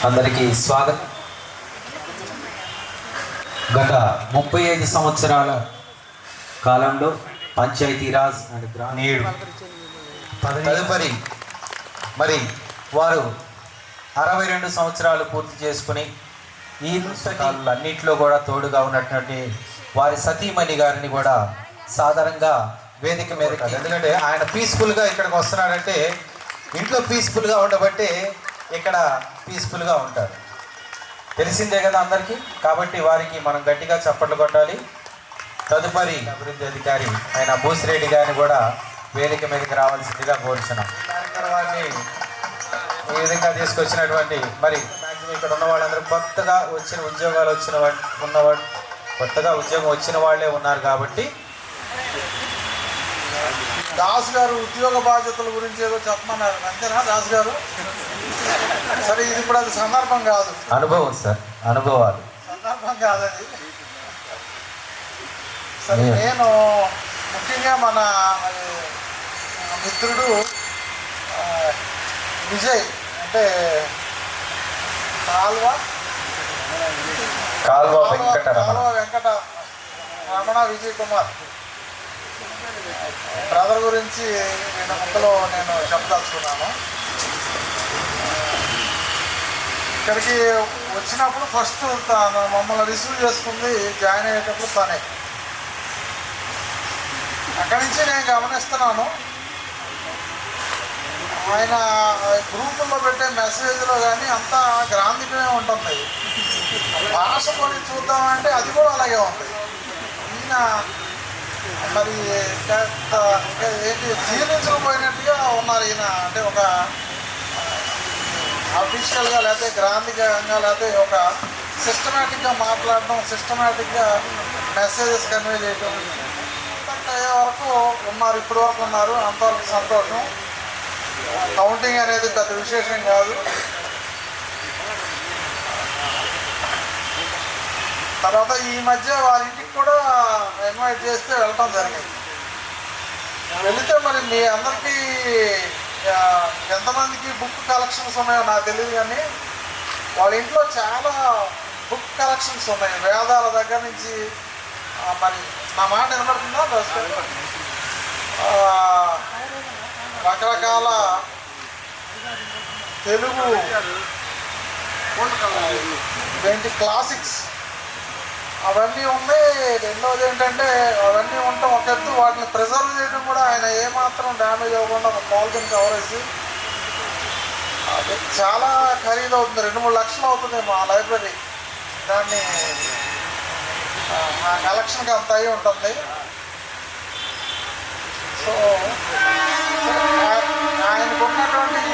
అందరికీ స్వాగతం. గత 35 సంవత్సరాల కాలంలో పంచాయతీరాజ్ అండ్ గ్రామీణ తదుపరి మరి వారు 62 సంవత్సరాలు పూర్తి చేసుకుని ఈ పుస్తకాలన్నింటిలో కూడా తోడుగా ఉన్నటువంటి వారి సతీమణి గారిని కూడా సాధారణంగా వేదిక మీద, ఎందుకంటే ఆయన పీస్ఫుల్గా ఇక్కడికి వస్తున్నాడంటే ఇంట్లో పీస్ఫుల్గా ఉండబట్టి ఇక్కడ పీస్ఫుల్గా ఉంటారు, తెలిసిందే కదా అందరికీ. కాబట్టి వారికి మనం గట్టిగా చప్పట్లు కొట్టాలి. తదుపరి అభివృద్ధి అధికారి ఆయన భూసిరెడ్డి గారిని కూడా వేదిక మీదకి రావాల్సిందిగా కోరుచున్నాం. కార్యక్రమాన్ని ఈ విధంగా తీసుకొచ్చినటువంటి మరి మ్యాక్సిమం ఇక్కడ ఉన్న వాళ్ళందరూ కొత్తగా వచ్చిన ఉద్యోగాలు ఉన్నవాడు కొత్తగా ఉద్యోగం వచ్చిన వాళ్ళే ఉన్నారు. కాబట్టి దాస్ గారు ఉద్యోగ బాధ్యతల గురించి ఏదో చెప్పమన్నారు, అంతేనా దాస్ గారు? సరే, ఇది ఇప్పుడు అది సందర్భం కాదు, అనుభవం సార్, అనుభవాలు సందర్భం కాదది. సరే, నేను ముఖ్యంగా మన మిత్రుడు విజయ్ అంటే కాల్వ వెంకట రమణ విజయ్ కుమార్ బ్రదర్ గురించి నేను ముక్కలో నేను చెప్పదలుచుకున్నాను. ఇక్కడికి వచ్చినప్పుడు ఫస్ట్ మమ్మల్ని రిసీవ్ చేసుకుంది జాయిన్ అయ్యేటప్పుడు తనే. అక్కడి నుంచి నేను గమనిస్తున్నాను, ఆయన గ్రూపుల్లో పెట్టే మెసేజ్లో కానీ అంతా గ్రాంధికమే ఉంటుంది. భాష కొని చూద్దామంటే అది కూడా అలాగే ఉంది. ఈయన మరి ఏంటి జీర్ణించకపోయినట్టుగా ఉన్నారు ఈయన. అంటే ఒక అఫీషియల్గా లేకపోతే గ్రాంధికంగా లేకపోతే ఒక సిస్టమేటిక్గా మాట్లాడడం, సిస్టమేటిక్గా మెసేజెస్ కన్వే చేయడం అయ్యే వరకు ఉన్నారు, ఇప్పటి వరకు ఉన్నారు. అంతవరకు సంతోషం. కౌంటింగ్ అనేది పెద్ద విశేషం కాదు. తర్వాత ఈ మధ్య వారి ఇంటికి కూడా ఇన్వైట్ చేస్తే వెళ్ళటం జరిగింది. వెళితే మరి మీ అందరికీ ఎంతమందికి బుక్ కలెక్షన్స్ ఉన్నాయో నాకు తెలియదు, కానీ వాళ్ళ ఇంట్లో చాలా బుక్ కలెక్షన్స్ ఉన్నాయి. వేదాల దగ్గర నుంచి, మరి నా మాట వినబడుతుందా? రకరకాల తెలుగు క్లాసిక్స్ అవన్నీ ఉన్నాయి. రెండవది ఏంటంటే అవన్నీ ఉంటాం ఒక ఎత్తు, వాటిని ప్రిజర్వ్ చేయడం కూడా ఆయన ఏమాత్రం డ్యామేజ్ అవ్వకుండా ఒక పాలిథిన్ కవర్ వేసి, అది చాలా ఖరీదు అవుతుంది. 2-3 లక్షలు అవుతుంది మా లైబ్రరీ. దాన్ని ఆ కలెక్షన్కి అంత అయి ఉంటుంది. సో ఆయనకు ఉన్నటువంటి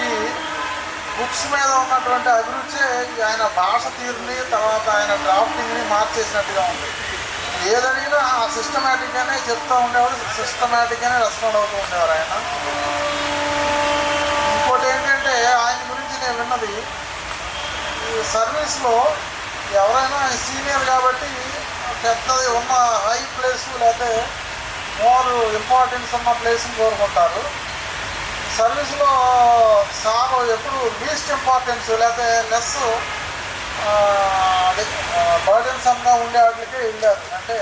బుక్స్ మీద ఉన్నటువంటి అభిరుచి ఆయన భాష తీరుని, తర్వాత ఆయన డ్రాఫ్టింగ్ని మార్చేసినట్టుగా ఉంది. ఏదడిగినా ఆ సిస్టమేటిక్గానే చెప్తూ ఉండేవాడు, సిస్టమేటిక్గానే రెస్పాండ్ అవుతూ ఉండేవారు ఆయన. ఇంకోటి ఏంటంటే ఆయన గురించి నేను విన్నది, ఈ సర్వీస్లో ఎవరైనా సీనియర్ కాబట్టి పెద్దది ఉన్న హై ప్లేసు లేకపోతే మోర్ ఇంపార్టెన్స్ ఉన్న ప్లేస్ని కోరుకుంటారు. సర్వీస్లో సార్ ఎప్పుడు లీస్ట్ ఇంపార్టెన్స్ లేకపోతే లెస్ బర్డెన్సమ్గా ఉండే వాటికి వెళ్ళారు. అంటే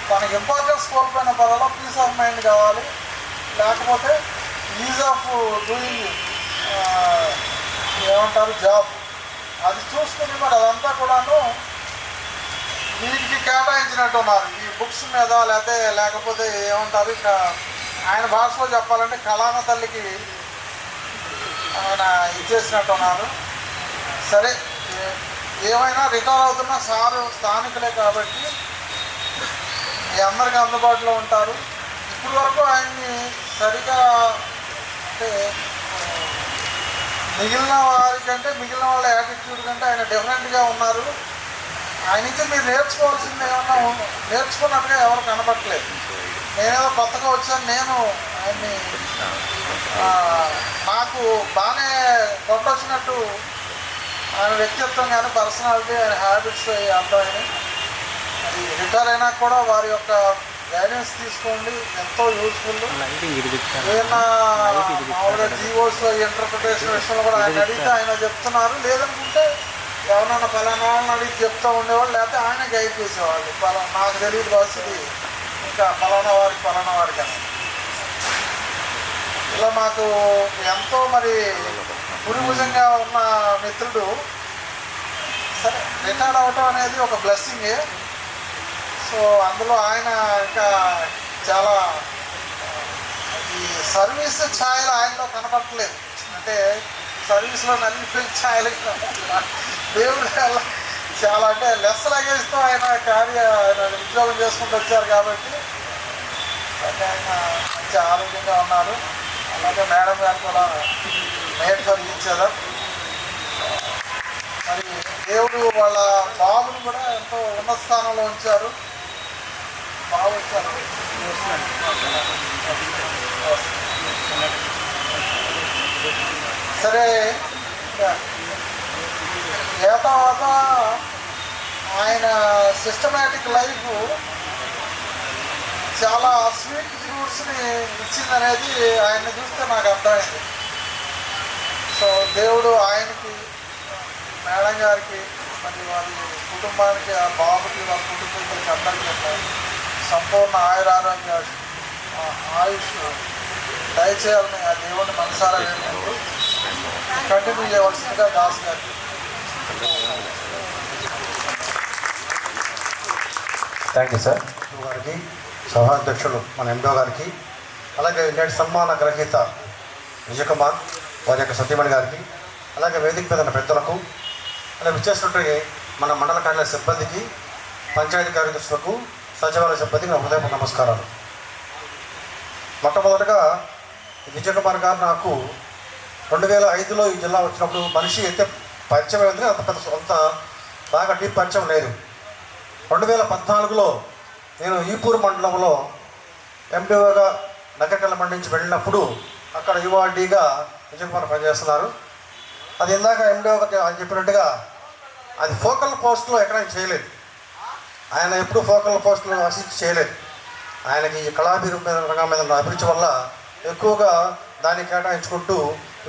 తనకి ఇంపార్టెన్స్ కోల్పోయిన పర్వాలో పీస్ ఆఫ్ మైండ్ కావాలి, లేకపోతే ఈజ్ ఆఫ్ డూయింగ్ ఏమంటారు జాబ్, అది చూసుకుని మరి అదంతా కూడాను వీటికి కేటాయించినట్టు ఉన్నారు. ఈ బుక్స్ మీద లేకపోతే ఏమంటారు, ఇక ఆయన భాషలో చెప్పాలంటే కళామ తల్లికి ఆయన ఇచ్చేసినట్టు ఉన్నారు. సరే, ఏమైనా రిటైర్ అవుతున్న సారు స్థానికులే కాబట్టి మీ అందరికీ అందుబాటులో ఉంటారు. ఇప్పటి వరకు ఆయన్ని సరిగా అంటే మిగిలిన వాళ్ళ యాటిట్యూడ్ కంటే ఆయన డిఫరెంట్గా ఉన్నారు. ఆయన నుంచి మీరు నేర్చుకోవాల్సింది ఏమన్నా నేర్చుకున్నట్టుగా ఎవరు కనపడట్లేదు. నేనేదో కొత్తగా వచ్చాను, నేను ఆయన్ని నాకు బాగానే కొట్టొచ్చినట్టు ఆయన వ్యక్తిత్వం కానీ పర్సనాలిటీ, ఆయన హ్యాబిట్స్ అర్థమైనాయి. అది రిటైర్ అయినా కూడా వారి యొక్క గైడెన్స్ తీసుకోండి, ఎంతో యూస్ఫుల్. ఏదైనా మామూలుగా జీవోస్ ఇంటర్ప్రిటేషన్ విషయంలో కూడా ఆయన అడిగితే ఆయన చెప్తున్నారు. లేదనుకుంటే ఎవరైనా ఫలానా వాళ్ళని అడిగి చెప్తూ ఉండేవాళ్ళు, లేకపోతే ఆయన గైడ్ చేసేవాళ్ళు. నాకు తెలియదు పరిస్థితి, ఇంకా ఫలానా వారికి అని. ఇలా నాకు ఎంతో మరి పురిభుజంగా ఉన్న మిత్రుడు సరే రిటైర్డ్ అవ్వటం అనేది ఒక బ్లెస్సింగే. సో అందులో ఆయన ఇంకా చాలా ఈ సర్వీస్ ఛాయలు ఆయనలో కనపడట్లేదు. అంటే సర్వీస్లో నలిగిపోయిన ఛాయలు దేవుడు చాలా అంటే లెస్ లగేజ్తో ఆయన ఉద్యోగం చేసుకుంటూ వచ్చారు కాబట్టి అంటే ఆయన మంచి ఆరోగ్యంగా ఉన్నారు. అలాగే మేడం గారు కూడా మేడ్ ఫర్ ఈచ్ అదర్. మరి దేవుడు వాళ్ళ బాబును కూడా ఎంతో ఉన్నత స్థానంలో ఉంచారు. బాబు వచ్చారు. సరే ఏ తర్వాత ఆయన సిస్టమేటిక్ లైఫ్ చాలా స్వీట్ ఫ్రూట్స్ని ఇచ్చిందనేది ఆయన్ని చూస్తే నాకు అర్థమైంది. సో దేవుడు ఆయనకి, మేడం గారికి, మరి వారి కుటుంబానికి, ఆ బాబుకి, వాళ్ళ కుటుంబీకులకి అందరికీ సంపూర్ణ ఆయురారోగ్య ఆయుష్ దయచేయాలని ఆ దేవుడిని మనసారా వేడుకుంటూ కంటిన్యూ చేయవలసిందిగా దాస్ గారికి. Thank you sir. గారికి, సభాధ్యక్షులు మన ఎండో గారికి, అలాగే నేటి సన్మాన గ్రహీత విజయకుమార్ వారి యొక్క సత్యమణి గారికి, అలాగే వేదిక మీద ఉన్న పెద్దలకు, అలాగే విచ్చేసినట్టు మన మండల కార్యాలయ సిబ్బందికి, పంచాయతీ కార్యదర్శులకు, సచివాలయ సిబ్బందికి నా హృదయపూర్వక నమస్కారాలు. మొట్టమొదటిగా విజయకుమార్ గారు నాకు 2005లో ఈ జిల్లా వచ్చినప్పుడు మనిషి అయితే పరిచయం అయింది, అంత బాగా డీప్ పరిచయం లేదు. 2014లో నేను ఈపూర్ మండలంలో ఎండిఓగా నగరకల్ల మండలి నుంచి వెళ్ళినప్పుడు అక్కడ యువడిగా విజయకుమార్ పనిచేస్తున్నారు. అది ఇందాక ఎండిఓగా చెప్పినట్టుగా అది ఫోకల్ పోస్ట్లో ఎక్కడైనా చేయలేదు. ఆయన ఎప్పుడు ఫోకల్ పోస్టులు అసిస్ట్ చేయలేదు. ఆయనకి ఈ రంగం మీద ఉన్న అభిరుచి వల్ల ఎక్కువగా దాన్ని కేటాయించుకుంటూ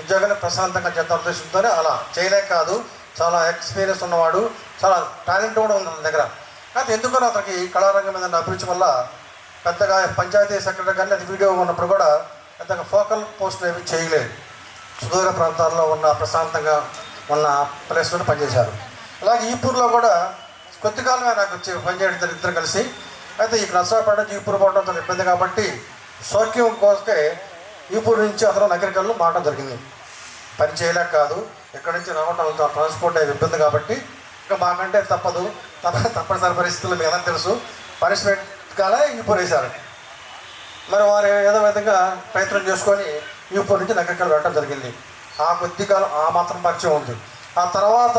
ఉద్యోగాన్ని ప్రశాంతంగా చేద్దాం ఉద్దేశంతోనే అలా చేయలేక కాదు, చాలా ఎక్స్పీరియన్స్ ఉన్నవాడు, చాలా టాలెంట్ కూడా ఉంది అతని దగ్గర. అయితే ఎందుకని అతనికి కళారంగం మీద ఉన్న అభిరుచి వల్ల పెద్దగా పంచాయతీ సెక్రటరీ కానీ అది వీడియో ఉన్నప్పుడు కూడా పెద్దగా ఫోకల్ పోస్టులు ఏమీ చేయలేదు. సుదూర ప్రాంతాల్లో ఉన్న ప్రశాంతంగా ఉన్న ప్లేస్లో పనిచేశారు. అలాగే ఈపూర్లో కూడా కొద్ది కాలమే నాకు పనిచేయడం ఇద్దరు కలిసి. అయితే ఈ నర్సరాపేట నుంచి ఈపూర్ పోవడం చాలా ఇబ్బంది కాబట్టి సౌఖ్యం కోసకే ఈపూర్ నుంచి అతను నగరికల్లో మారడం జరిగింది. పని చేయలేక కాదు, ఎక్కడి నుంచి రావడం ట్రాన్స్పోర్ట్ అయ్యే ఇబ్బంది కాబట్టి ఇంకా మాకంటే తప్పనిసరి పరిస్థితులు మీకు ఎలా తెలుసు, పనిష్మెంట్ కాలే ఈపూర్ వేశారు. మరి వారు ఏదో విధంగా ప్రయత్నం చేసుకొని ఈపూర్ నుంచి నగరికల్లో వెళ్ళడం జరిగింది. ఆ కొద్ది కాలం ఆ మాత్రం పరిచయం ఉంది. ఆ తర్వాత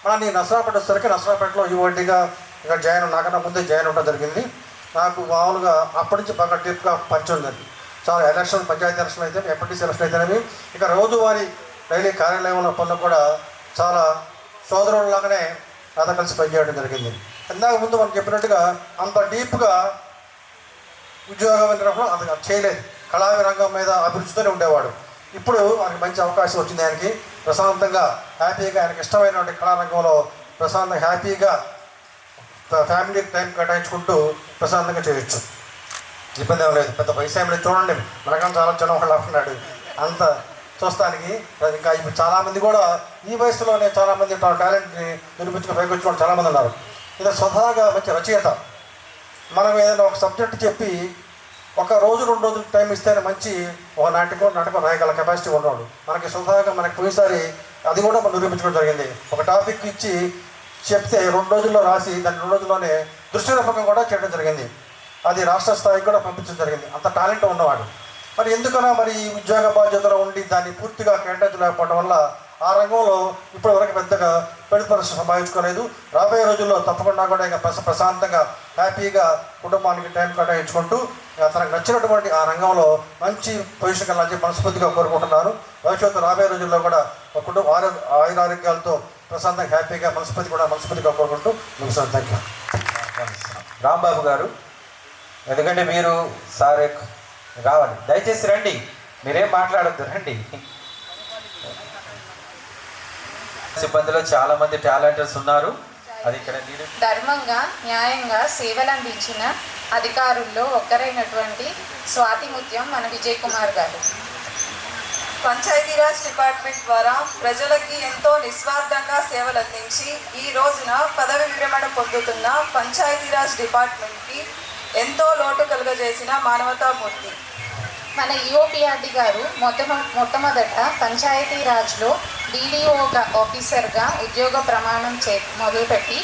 మన నర్సరాపేట వచ్చేసరికి నర్సరాపేటలో యువడిగా ఇక్కడ నాకన్నా ముందే జాయిన్ అవ్వడం జరిగింది. నాకు మామూలుగా అప్పటి నుంచి బాగా డీప్గా పరిచయం ఉంది. చాలా ఎలక్షన్, పంచాయతీ ఎలక్షన్ అయితే, ఎంపీటీసీ ఎలక్షన్ అయితేనేవి, ఇక రోజువారీ డైలీ కార్యాలయంలో పనులు కూడా చాలా సోదరులాగానే నాతో కలిసి పనిచేయడం జరిగింది. ఇందాక ముందు మనం చెప్పినట్టుగా అంత డీప్గా ఉద్యోగం వెళ్ళినప్పుడు అది చేయలేదు. కళావి రంగం మీద అభిరుచితోనే ఉండేవాడు. ఇప్పుడు ఆయనకి మంచి అవకాశం వచ్చింది. ఆయనకి ప్రశాంతంగా హ్యాపీగా ఆయనకి ఇష్టమైనటువంటి కళారంగంలో ప్రశాంతంగా హ్యాపీగా ఫ్యామిలీ టైం కేటాయించుకుంటూ ప్రశాంతంగా చేయొచ్చు. ఇబ్బంది ఏం లేదు. పెద్ద వయసు ఏం లేదు. చూడండి, మనకన్నా చాలా చిన్న వాళ్ళు అంటున్నాడు అంత చూస్తానికి. ఇంకా ఇప్పుడు చాలామంది కూడా ఈ వయసులోనే చాలామంది టాలెంట్ని నిరూపించుకుని పైకి వచ్చిన చాలామంది ఉన్నారు. ఇది స్వతహాగా మంచి రచయిత. మనం ఏదైనా ఒక సబ్జెక్ట్ చెప్పి ఒక రోజు 2 రోజులు టైం ఇస్తేనే మంచి ఒక నాటకం రాయగల కెపాసిటీ ఉన్నాడు. మనకి స్వతహాగా మనకి పోయినసారి అది కూడా మనం నిరూపించుకోవడం జరిగింది. ఒక టాపిక్ ఇచ్చి చెప్తే 2 రోజుల్లో రాసి దాన్ని 2 రోజుల్లోనే దృశ్యరూపకం కూడా చేయడం జరిగింది. అది రాష్ట్ర స్థాయికి కూడా పంపించడం జరిగింది. అంత టాలెంట్ ఉన్నవాడు. మరి ఎందుకన్నా మరి ఈ ఉద్యోగ బాధ్యతలో ఉండి దాన్ని పూర్తిగా కేటాయించలేకపోవడం వల్ల ఆ రంగంలో ఇప్పటి వరకు పెద్దగా పరిశ్రమ సంపాదించుకోలేదు. రాబోయే రోజుల్లో తప్పకుండా కూడా ఇక ప్రశాంతంగా హ్యాపీగా కుటుంబానికి టైం కేటాయించుకుంటూ తనకు నచ్చినటువంటి ఆ రంగంలో మంచి పొజిషన్ కల్లా మనస్ఫూర్తిగా కోరుకుంటున్నారు. భవిష్యత్తు రాబోయే రోజుల్లో కూడా కుటుంబ ఆయురారోగ్యాలతో ప్రశాంతంగా హ్యాపీగా మనస్ఫూర్తిగా కోరుకుంటూ ముగిస్తాను. Thank you. రాంబాబు గారు ఎందుకంటే మీరు సార్ రావాలి, దయచేసి రండి, మీరేం మాట్లాడొద్దు, రండి. సిబ్బందిలో చాలా మంది టాలెంటర్స్ ఉన్నారు. అది ఇక్కడ ధర్మంగా న్యాయంగా సేవలు అందించిన అధికారుల్లో ఒక్కరైనటువంటి స్వాతి ముత్యం మన విజయ్ కుమార్ గారు. పంచాయతీరాజ్ డిపార్ట్మెంట్ ద్వారా ప్రజలకి ఎంతో నిస్వార్థంగా సేవలు అందించి ఈ రోజున పదవి విరమణ పొందుతున్న పంచాయతీరాజ్ డిపార్ట్మెంట్కి ఎంతో లోటు కలుగజేసిన మానవతామూర్తి మన ఈఓపిఆర్డి గారు మొట్టమొదట పంచాయతీరాజ్లో DDO ఆఫీసర్గా ఉద్యోగ ప్రమాణం మొదలుపెట్టి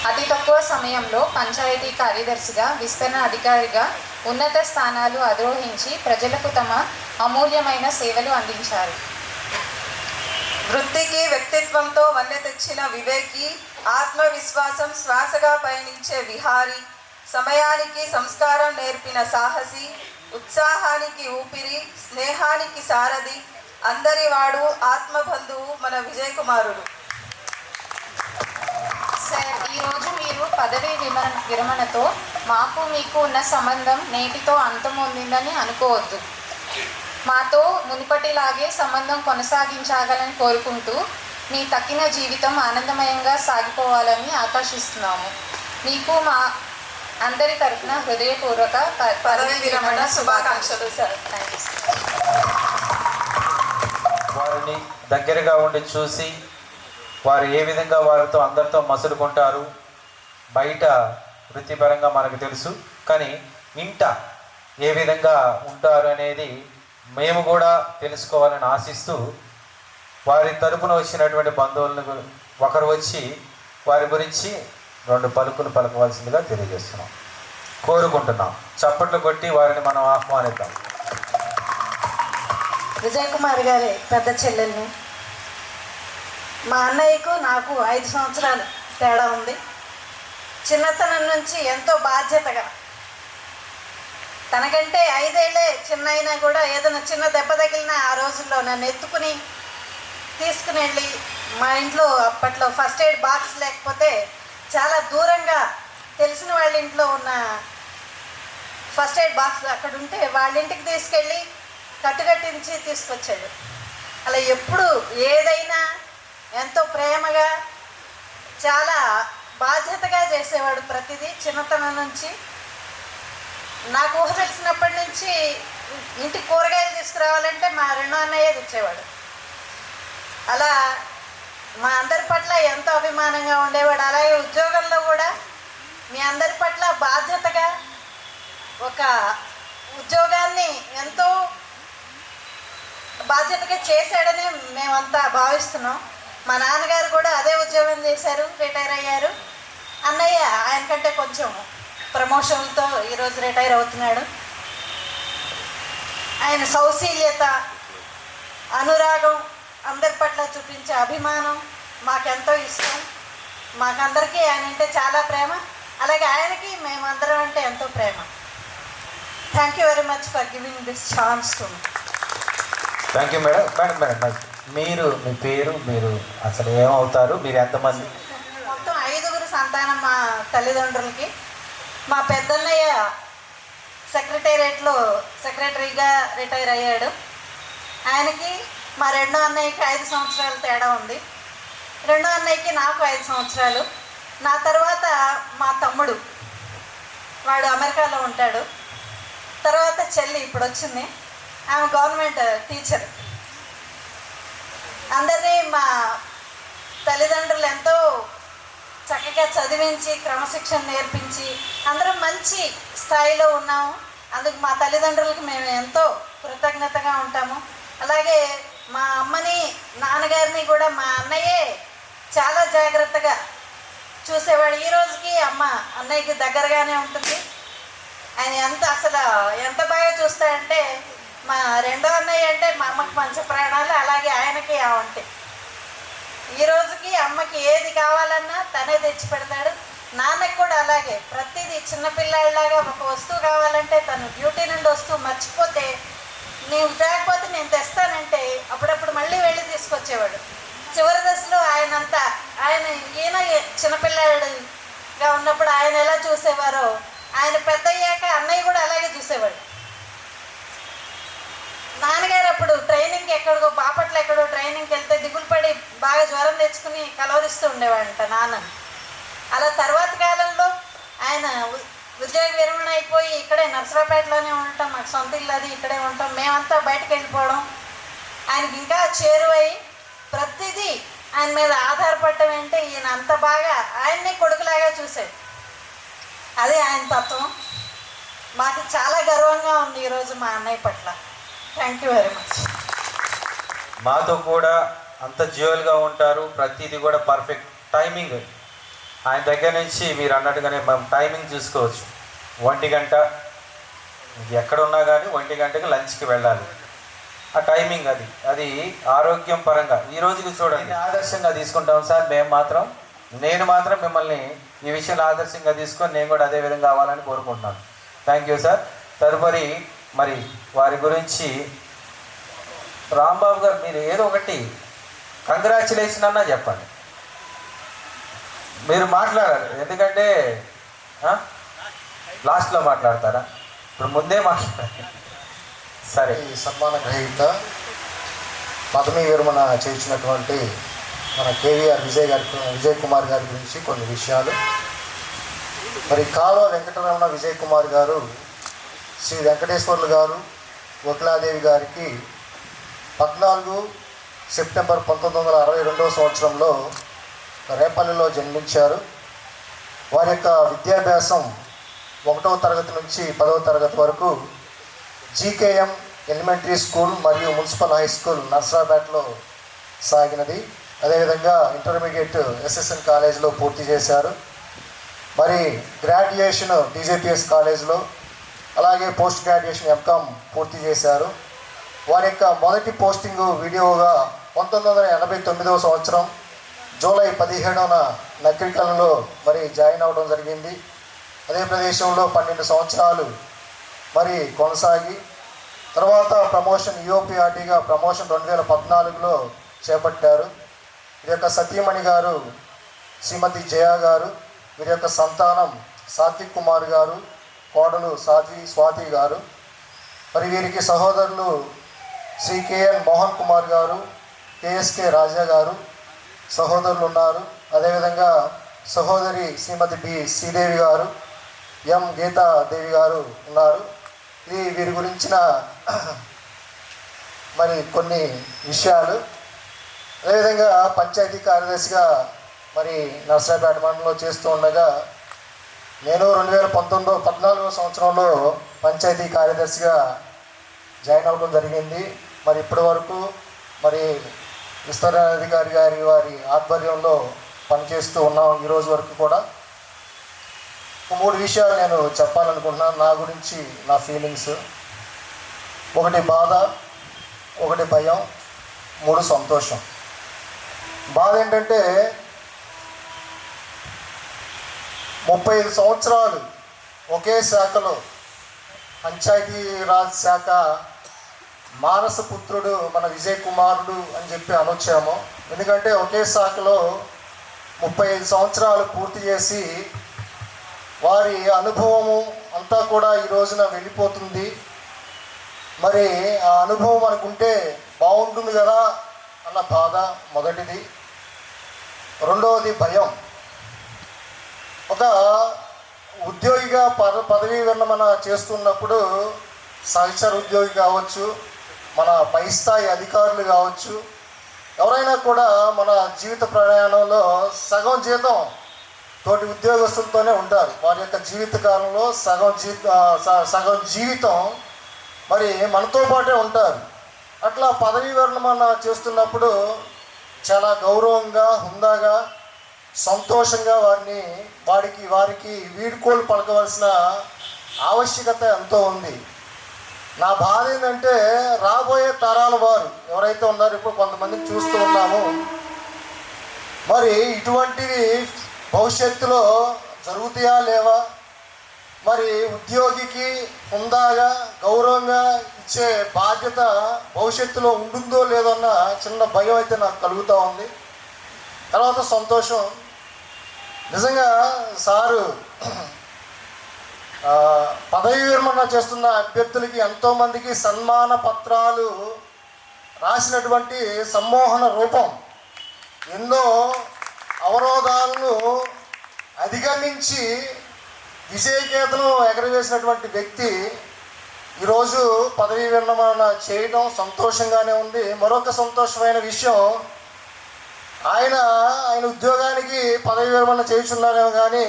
అతి తక్కువ సమయంలో పంచాయతీ కార్యదర్శిగా, విస్తరణ అధికారిగా ఉన్నత స్థానాలు అధిరోహించి ప్రజలకు తమ అమూల్యమైన సేవలు అందించారు. వృత్తికి వ్యక్తిత్వంతో వన్నె తెచ్చిన వివేకి, ఆత్మవిశ్వాసం శ్వాసగా పయనించే విహారి, సమయానికి సంస్కారం నేర్పిన సాహసి, ఉత్సాహానికి ఊపిరి, స్నేహానికి సారథి, అందరివాడు, ఆత్మబంధువు మన విజయ్ కుమారుడు. సార్, ఈరోజు మీరు పదవీ విరమణతో మాకు మీకు ఉన్న సంబంధం నేటితో అంతమొందిందని అనుకోవద్దు. మాతో మునుపటిలాగే సంబంధం కొనసాగించగలని కోరుకుంటూ మీ తక్కిన జీవితం ఆనందమయంగా సాగిపోవాలని ఆకాంక్షిస్తున్నాము. మీకు మా అందరి తరఫున హృదయపూర్వక పదవీ విరమణ శుభాకాంక్షలు సార్. Thank you. వారిని దగ్గరగా ఉండి చూసి వారు ఏ విధంగా వారితో అందరితో మసులుకుంటారు, బయట వృత్తిపరంగా మనకు తెలుసు, కానీ ఇంట ఏ విధంగా ఉంటారు అనేది మేము కూడా తెలుసుకోవాలని ఆశిస్తూ వారి తరపున వచ్చినటువంటి బంధువులను ఒకరు వచ్చి వారి గురించి 2 పలుకులు పలకవలసిందిగా తెలియజేస్తున్నాం, కోరుకుంటున్నాం. చప్పట్లు కొట్టి వారిని మనం ఆహ్వానిద్దాం. విజయ్ కుమార్ గారి పెద్ద చెల్లెల్ని. మా అన్నయ్యకు నాకు 5 సంవత్సరాలు తేడా ఉంది. చిన్నతనం నుంచి ఎంతో బాధ్యతగా, తనకంటే 5 ఏళ్ళే చిన్న అయినా కూడా ఏదైనా చిన్న దెబ్బ తగిలినా ఆ రోజుల్లో నన్ను ఎత్తుకుని తీసుకుని వెళ్ళి, మా ఇంట్లో అప్పట్లో ఫస్ట్ ఎయిడ్ బాక్స్ లేకపోతే చాలా దూరంగా తెలిసిన వాళ్ళ ఇంట్లో ఉన్న ఫస్ట్ ఎయిడ్ బాక్స్ అక్కడ ఉంటే వాళ్ళ ఇంటికి తీసుకెళ్ళి కట్టుకట్టించి తీసుకొచ్చాడు. అలా ఎప్పుడు ఏదైనా ఎంతో ప్రేమగా చాలా బాధ్యతగా చేసేవాడు ప్రతిదీ. చిన్నతనం నుంచి నాకు ఊహ తెలిసినప్పటి నుంచి ఇంటికి కూరగాయలు తీసుకురావాలంటే మా రెండో అన్నయ్యే తెచ్చేవాడు. అలా మా అందరి పట్ల ఎంతో అభిమానంగా ఉండేవాడు. అలాగే ఉద్యోగంలో కూడా మీ అందరి పట్ల బాధ్యతగా ఒక ఉద్యోగాన్ని ఎంతో బాధ్యతగా చేశాడని మేమంతా భావిస్తున్నాం. మా నాన్నగారు కూడా అదే ఉద్యోగం చేశారు, రిటైర్ అయ్యారు. అన్నయ్య ఆయనకంటే కొంచెం ప్రమోషన్లతో ఈరోజు రిటైర్ అవుతున్నాడు. ఆయన సౌశీల్యత, అనురాగం, అందరి పట్ల చూపించే అభిమానం మాకెంతో ఇష్టం. మాకందరికీ ఆయన అంటే చాలా ప్రేమ, అలాగే ఆయనకి మేమందరం అంటే ఎంతో ప్రేమ. Thank you very much for giving this chance to me. Thank you madam. Madam మీరు, మీ పేరు, మీరు అసలు ఏమవుతారు, మీరు ఎంతమంది? మొత్తం 5గురు సంతానం మా తల్లిదండ్రులకి. మా పెద్దన్నయ్య సెక్రటేరియట్లో సెక్రటరీగా రిటైర్ అయ్యాడు. ఆయనకి మా రెండో అన్నయ్యకి 5 సంవత్సరాలు తేడా ఉంది. రెండో అన్నయ్యకి నాకు 5 సంవత్సరాలు. నా తర్వాత మా తమ్ముడు, వాడు అమెరికాలో ఉంటాడు. తర్వాత చెల్లి ఇప్పుడు వచ్చింది, ఆమె గవర్నమెంట్ టీచర్. అందరినీ మా తల్లిదండ్రులు ఎంతో చక్కగా చదివించి క్రమశిక్షణ నేర్పించి అందరం మంచి స్థాయిలో ఉన్నాము. అందుకు మా తల్లిదండ్రులకు మేము ఎంతో కృతజ్ఞతగా ఉంటాము. అలాగే మా అమ్మని, నాన్నగారిని కూడా మా అన్నయ్యే చాలా జాగ్రత్తగా చూసేవాడు. ఈ రోజుకి అమ్మ అన్నయ్యకి దగ్గరగానే ఉంటుంది. ఆయన ఎంత బాగా చూస్తాడంటే, మా రెండో అన్నయ్య అంటే మా అమ్మకి మంచి ప్రాణాలు, అలాగే ఆయనకి అవంటే. ఈ రోజుకి అమ్మకి ఏది కావాలన్నా తనే తెచ్చి పెడతాడు. నాన్నకి కూడా అలాగే ప్రతిదీ చిన్నపిల్లాడిలాగా ఒక వస్తువు కావాలంటే తను డ్యూటీ నుండి వస్తువు మర్చిపోతే, నీవు తేకపోతే నేను తెస్తానంటే అప్పుడప్పుడు మళ్ళీ వెళ్ళి తీసుకొచ్చేవాడు. చివరి దశలో ఆయన ఈయన చిన్నపిల్లాడిగా ఉన్నప్పుడు ఆయన ఎలా చూసేవారో, ఆయన పెద్దయ్యాక అన్నయ్య కూడా అలాగే చూసేవాడు. నాన్నగారు అప్పుడు ట్రైనింగ్కి ఎక్కడికో బాపట్ల ఎక్కడో ట్రైనింగ్కి వెళ్తే దిగులు పడి బాగా జ్వరం తెచ్చుకుని కలవరిస్తూ ఉండేవాడంట నాన్నని. అలా తర్వాత కాలంలో ఆయన ఉద్యోగ విరమణ అయిపోయి ఇక్కడే నర్సరాపేటలోనే ఉండటం, మాకు సొంత ఇల్లు అది ఇక్కడే ఉంటాం, మేమంతా బయటకు వెళ్ళిపోవడం, ఆయనకి ఇంకా చేరువై ప్రతిదీ ఆయన మీద ఆధారపడటం ఏంటి, ఈయన అంత బాగా ఆయన్ని కొడుకులాగా చూశాడు. అదే ఆయన తత్వం. మాకు చాలా గర్వంగా ఉంది ఈరోజు మా అన్నయ్య పట్ల. Thank you very much. మాతో కూడా అంత జ్యువెల్గా ఉంటారు, ప్రతిదీ కూడా పర్ఫెక్ట్ టైమింగ్. ఆయన దగ్గర నుంచి మీరు అన్నట్టుగానే మనం టైమింగ్ చూసుకోవచ్చు. 1 గంట ఎక్కడున్నా కానీ 1 గంటకి లంచ్కి వెళ్ళాలి. ఆ టైమింగ్ అది ఆరోగ్యం పరంగా ఈ రోజుకి చూడండి ఆదర్శంగా తీసుకుంటాం సార్. నేను మాత్రం మిమ్మల్ని ఈ విషయంలో ఆదర్శంగా తీసుకొని నేను కూడా అదే విధంగా అవ్వాలని కోరుకుంటున్నాను. Thank you sir. తదుపరి మరి వారి గురించి రాంబాబు గారు మీరు ఏదో ఒకటి కంగ్రాచులేషన్ అన్నా చెప్పండి. మీరు మాట్లాడారు, ఎందుకంటే లాస్ట్లో మాట్లాడతారా? ఇప్పుడు ముందే మాట్లాడారు. సరే. ఈ సన్మాన గ్రహీత పదవీ విరమణ చేయించినటువంటి మన కేవీఆర్ విజయ్ కుమార్ గారి గురించి కొన్ని విషయాలు. మరి కాలువ వెంకటరమణ విజయ్ కుమార్ గారు శ్రీ వెంకటేశ్వర్లు గారు వకిలాదేవి గారికి 14 సెప్టెంబర్ 1962 సంవత్సరంలో రేపల్లిలో జన్మించారు. వారి యొక్క విద్యాభ్యాసం 1వ తరగతి నుంచి 10వ తరగతి వరకు జీకేఎం ఎలిమెంటరీ స్కూల్ మరియు మున్సిపల్ హై స్కూల్ నర్సరాపేటలో సాగినది. అదేవిధంగా ఇంటర్మీడియట్ ఎస్ఎస్ఎన్ కాలేజీలో పూర్తి చేశారు. మరి గ్రాడ్యుయేషన్ టీజేపీఎస్ కాలేజ్లో, అలాగే పోస్ట్ గ్రాడ్యుయేషన్ ఎంకామ్ పూర్తి చేశారు. వారి యొక్క మొదటి పోస్టింగు వీడియోగా 1989వ సంవత్సరం జూలై 17న నకిరికల్లో మరి జాయిన్ అవ్వడం జరిగింది. అదే ప్రదేశంలో 12 సంవత్సరాలు మరి కొనసాగి తర్వాత ప్రమోషన్ యూఓపీఆర్టీగా ప్రమోషన్ 2014లో చేపట్టారు. వీరి యొక్క సతీమణి గారు శ్రీమతి జయ గారు, వీరి యొక్క సంతానం సాత్విక్ కుమార్ గారు, కోడలు స్వాతి గారు. మరి వీరికి సహోదరులు శ్రీ కేఎన్ మోహన్ కుమార్ గారు, కేఎస్కే రాజా గారు సహోదరులు ఉన్నారు. అదేవిధంగా సహోదరి శ్రీమతి బి శ్రీదేవి గారు, ఎం గీతాదేవి గారు ఉన్నారు. ఇది వీరి గురించిన మరి కొన్ని విషయాలు. అదేవిధంగా పంచాయతీ కార్యదర్శిగా మరి నర్సరాపేట మండలంలో చేస్తూ ఉండగా నేను 2014వ సంవత్సరంలో పంచాయతీ కార్యదర్శిగా జాయిన్ అవ్వడం జరిగింది. మరి ఇప్పటి వరకు మరి విస్తరణాధికారి వారి ఆధ్వర్యంలో పనిచేస్తూ ఉన్నాం ఈరోజు వరకు కూడా. 3 విషయాలు నేను చెప్పాలనుకుంటున్నాను నా గురించి, నా ఫీలింగ్స్. 1 బాధ, 1 భయం, 3 సంతోషం. బాధ ఏంటంటే 35 సంవత్సరాలు ఒకే శాఖలో పంచాయతీరాజ్ శాఖ మానసపుత్రుడు మన విజయ్ కుమారుడు అని చెప్పి అనొచ్చాము. ఎందుకంటే ఒకే శాఖలో 35 సంవత్సరాలు పూర్తి చేసి వారి అనుభవము అంతా కూడా ఈ రోజున వెళ్ళిపోతుంది. మరి ఆ అనుభవం మనకుంటే బాగుంటుంది కదా అన్న బాధ మొదటిది. రెండవది భయం. ఒక ఉద్యోగిగా పదవీ విరమణ చేస్తున్నప్పుడు సహచర ఉద్యోగి కావచ్చు, మన పై స్థాయి అధికారులు కావచ్చు, ఎవరైనా కూడా మన జీవిత ప్రయాణంలో సగం జీతం తోటి ఉద్యోగస్తులతోనే ఉంటారు. వారి యొక్క జీవిత కాలంలో సగం జీవితం మరి మనతో పాటే ఉంటారు. అట్లా పదవీ విరమణ చేస్తున్నప్పుడు చాలా గౌరవంగా, హుందాగా, సంతోషంగా వారికి వీడ్కోలు పలకవలసిన ఆవశ్యకత ఎంతో ఉంది. నా బాధ ఏంటంటే రాబోయే తరాల వారు ఎవరైతే ఉన్నారో, ఇప్పుడు కొంతమందిని చూస్తూ ఉన్నాము, మరి ఇటువంటివి భవిష్యత్తులో జరుగుతాయా లేవా, మరి ఉద్యోగికి హుందాగా గౌరవంగా ఇచ్చే బాధ్యత భవిష్యత్తులో ఉంటుందో లేదో అన్న చిన్న భయం అయితే నాకు కలుగుతూ ఉంది. తర్వాత సంతోషం. నిజంగా సారు పదవి విరమణ చేస్తున్న అభ్యర్థులకి ఎంతోమందికి సన్మాన పత్రాలు రాసినటువంటి సమ్మోహన రూపం, ఎన్నో అవరోధాలను అధిగమించి విజయకేతనం ఎగరవేసినటువంటి వ్యక్తి ఈరోజు పదవీ విరమణ చేయడం సంతోషంగానే ఉంది. మరొక సంతోషమైన విషయం, ఆయన ఉద్యోగానికి పదవీ విరమణ చేయుచున్నారేమో కానీ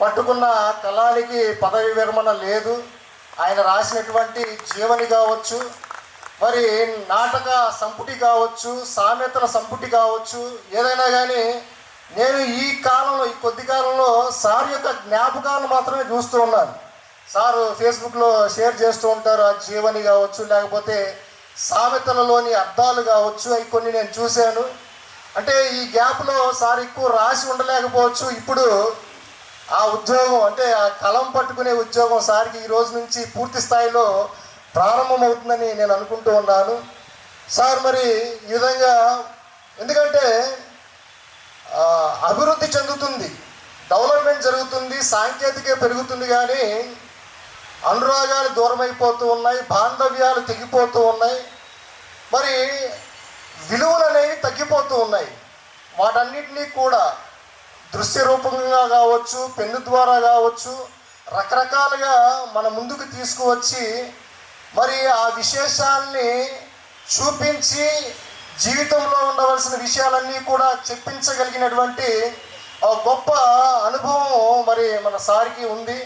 పట్టుకున్న కళానికి పదవీ విరమణ లేదు. ఆయన రాసినటువంటి జీవని కావచ్చు, మరి నాటక సంపుటి కావచ్చు, సామెతల సంపుటి కావచ్చు, ఏదైనా కానీ నేను ఈ కొద్ది కాలంలో సార్ యొక్క జ్ఞాపకాలను మాత్రమే చూస్తూ ఉన్నాను. సారు ఫేస్బుక్లో షేర్ చేస్తూ ఉంటారు, ఆ జీవని కావచ్చు, లేకపోతే సామెతలలోని అర్థాలు కావచ్చు, అవి కొన్ని నేను చూశాను. అంటే ఈ గ్యాప్లో సార్ ఎక్కువ రాసి ఉండలేకపోవచ్చు. ఇప్పుడు ఆ ఉద్యోగం, అంటే ఆ కలం పట్టుకునే ఉద్యోగం సార్కి ఈ రోజు నుంచి పూర్తి స్థాయిలో ప్రారంభమవుతుందని నేను అనుకుంటూ ఉన్నాను. సార్ మరి ఈ విధంగా, ఎందుకంటే అభివృద్ధి చెందుతుంది, డెవలప్మెంట్ జరుగుతుంది, సాంకేతిక పెరుగుతుంది, కానీ అనురాగాలు దూరమైపోతూ ఉన్నాయి, బాంధవ్యాలు తెగిపోతూ ఉన్నాయి, మరి విలువలు అనేవి తగ్గిపోతూ ఉన్నాయి. వాటన్నిటినీ కూడా దృశ్య రూపంగా కావచ్చు, పెన్ను ద్వారా కావచ్చు, రకరకాలుగా మన ముందుకు తీసుకువచ్చి మరి ఆ విశేషాల్ని చూపించి జీవితంలో ఉండవలసిన విషయాలన్నీ కూడా చెప్పించగలిగినటువంటి గొప్ప అనుభవం మరి మన సార్కి ఉంది.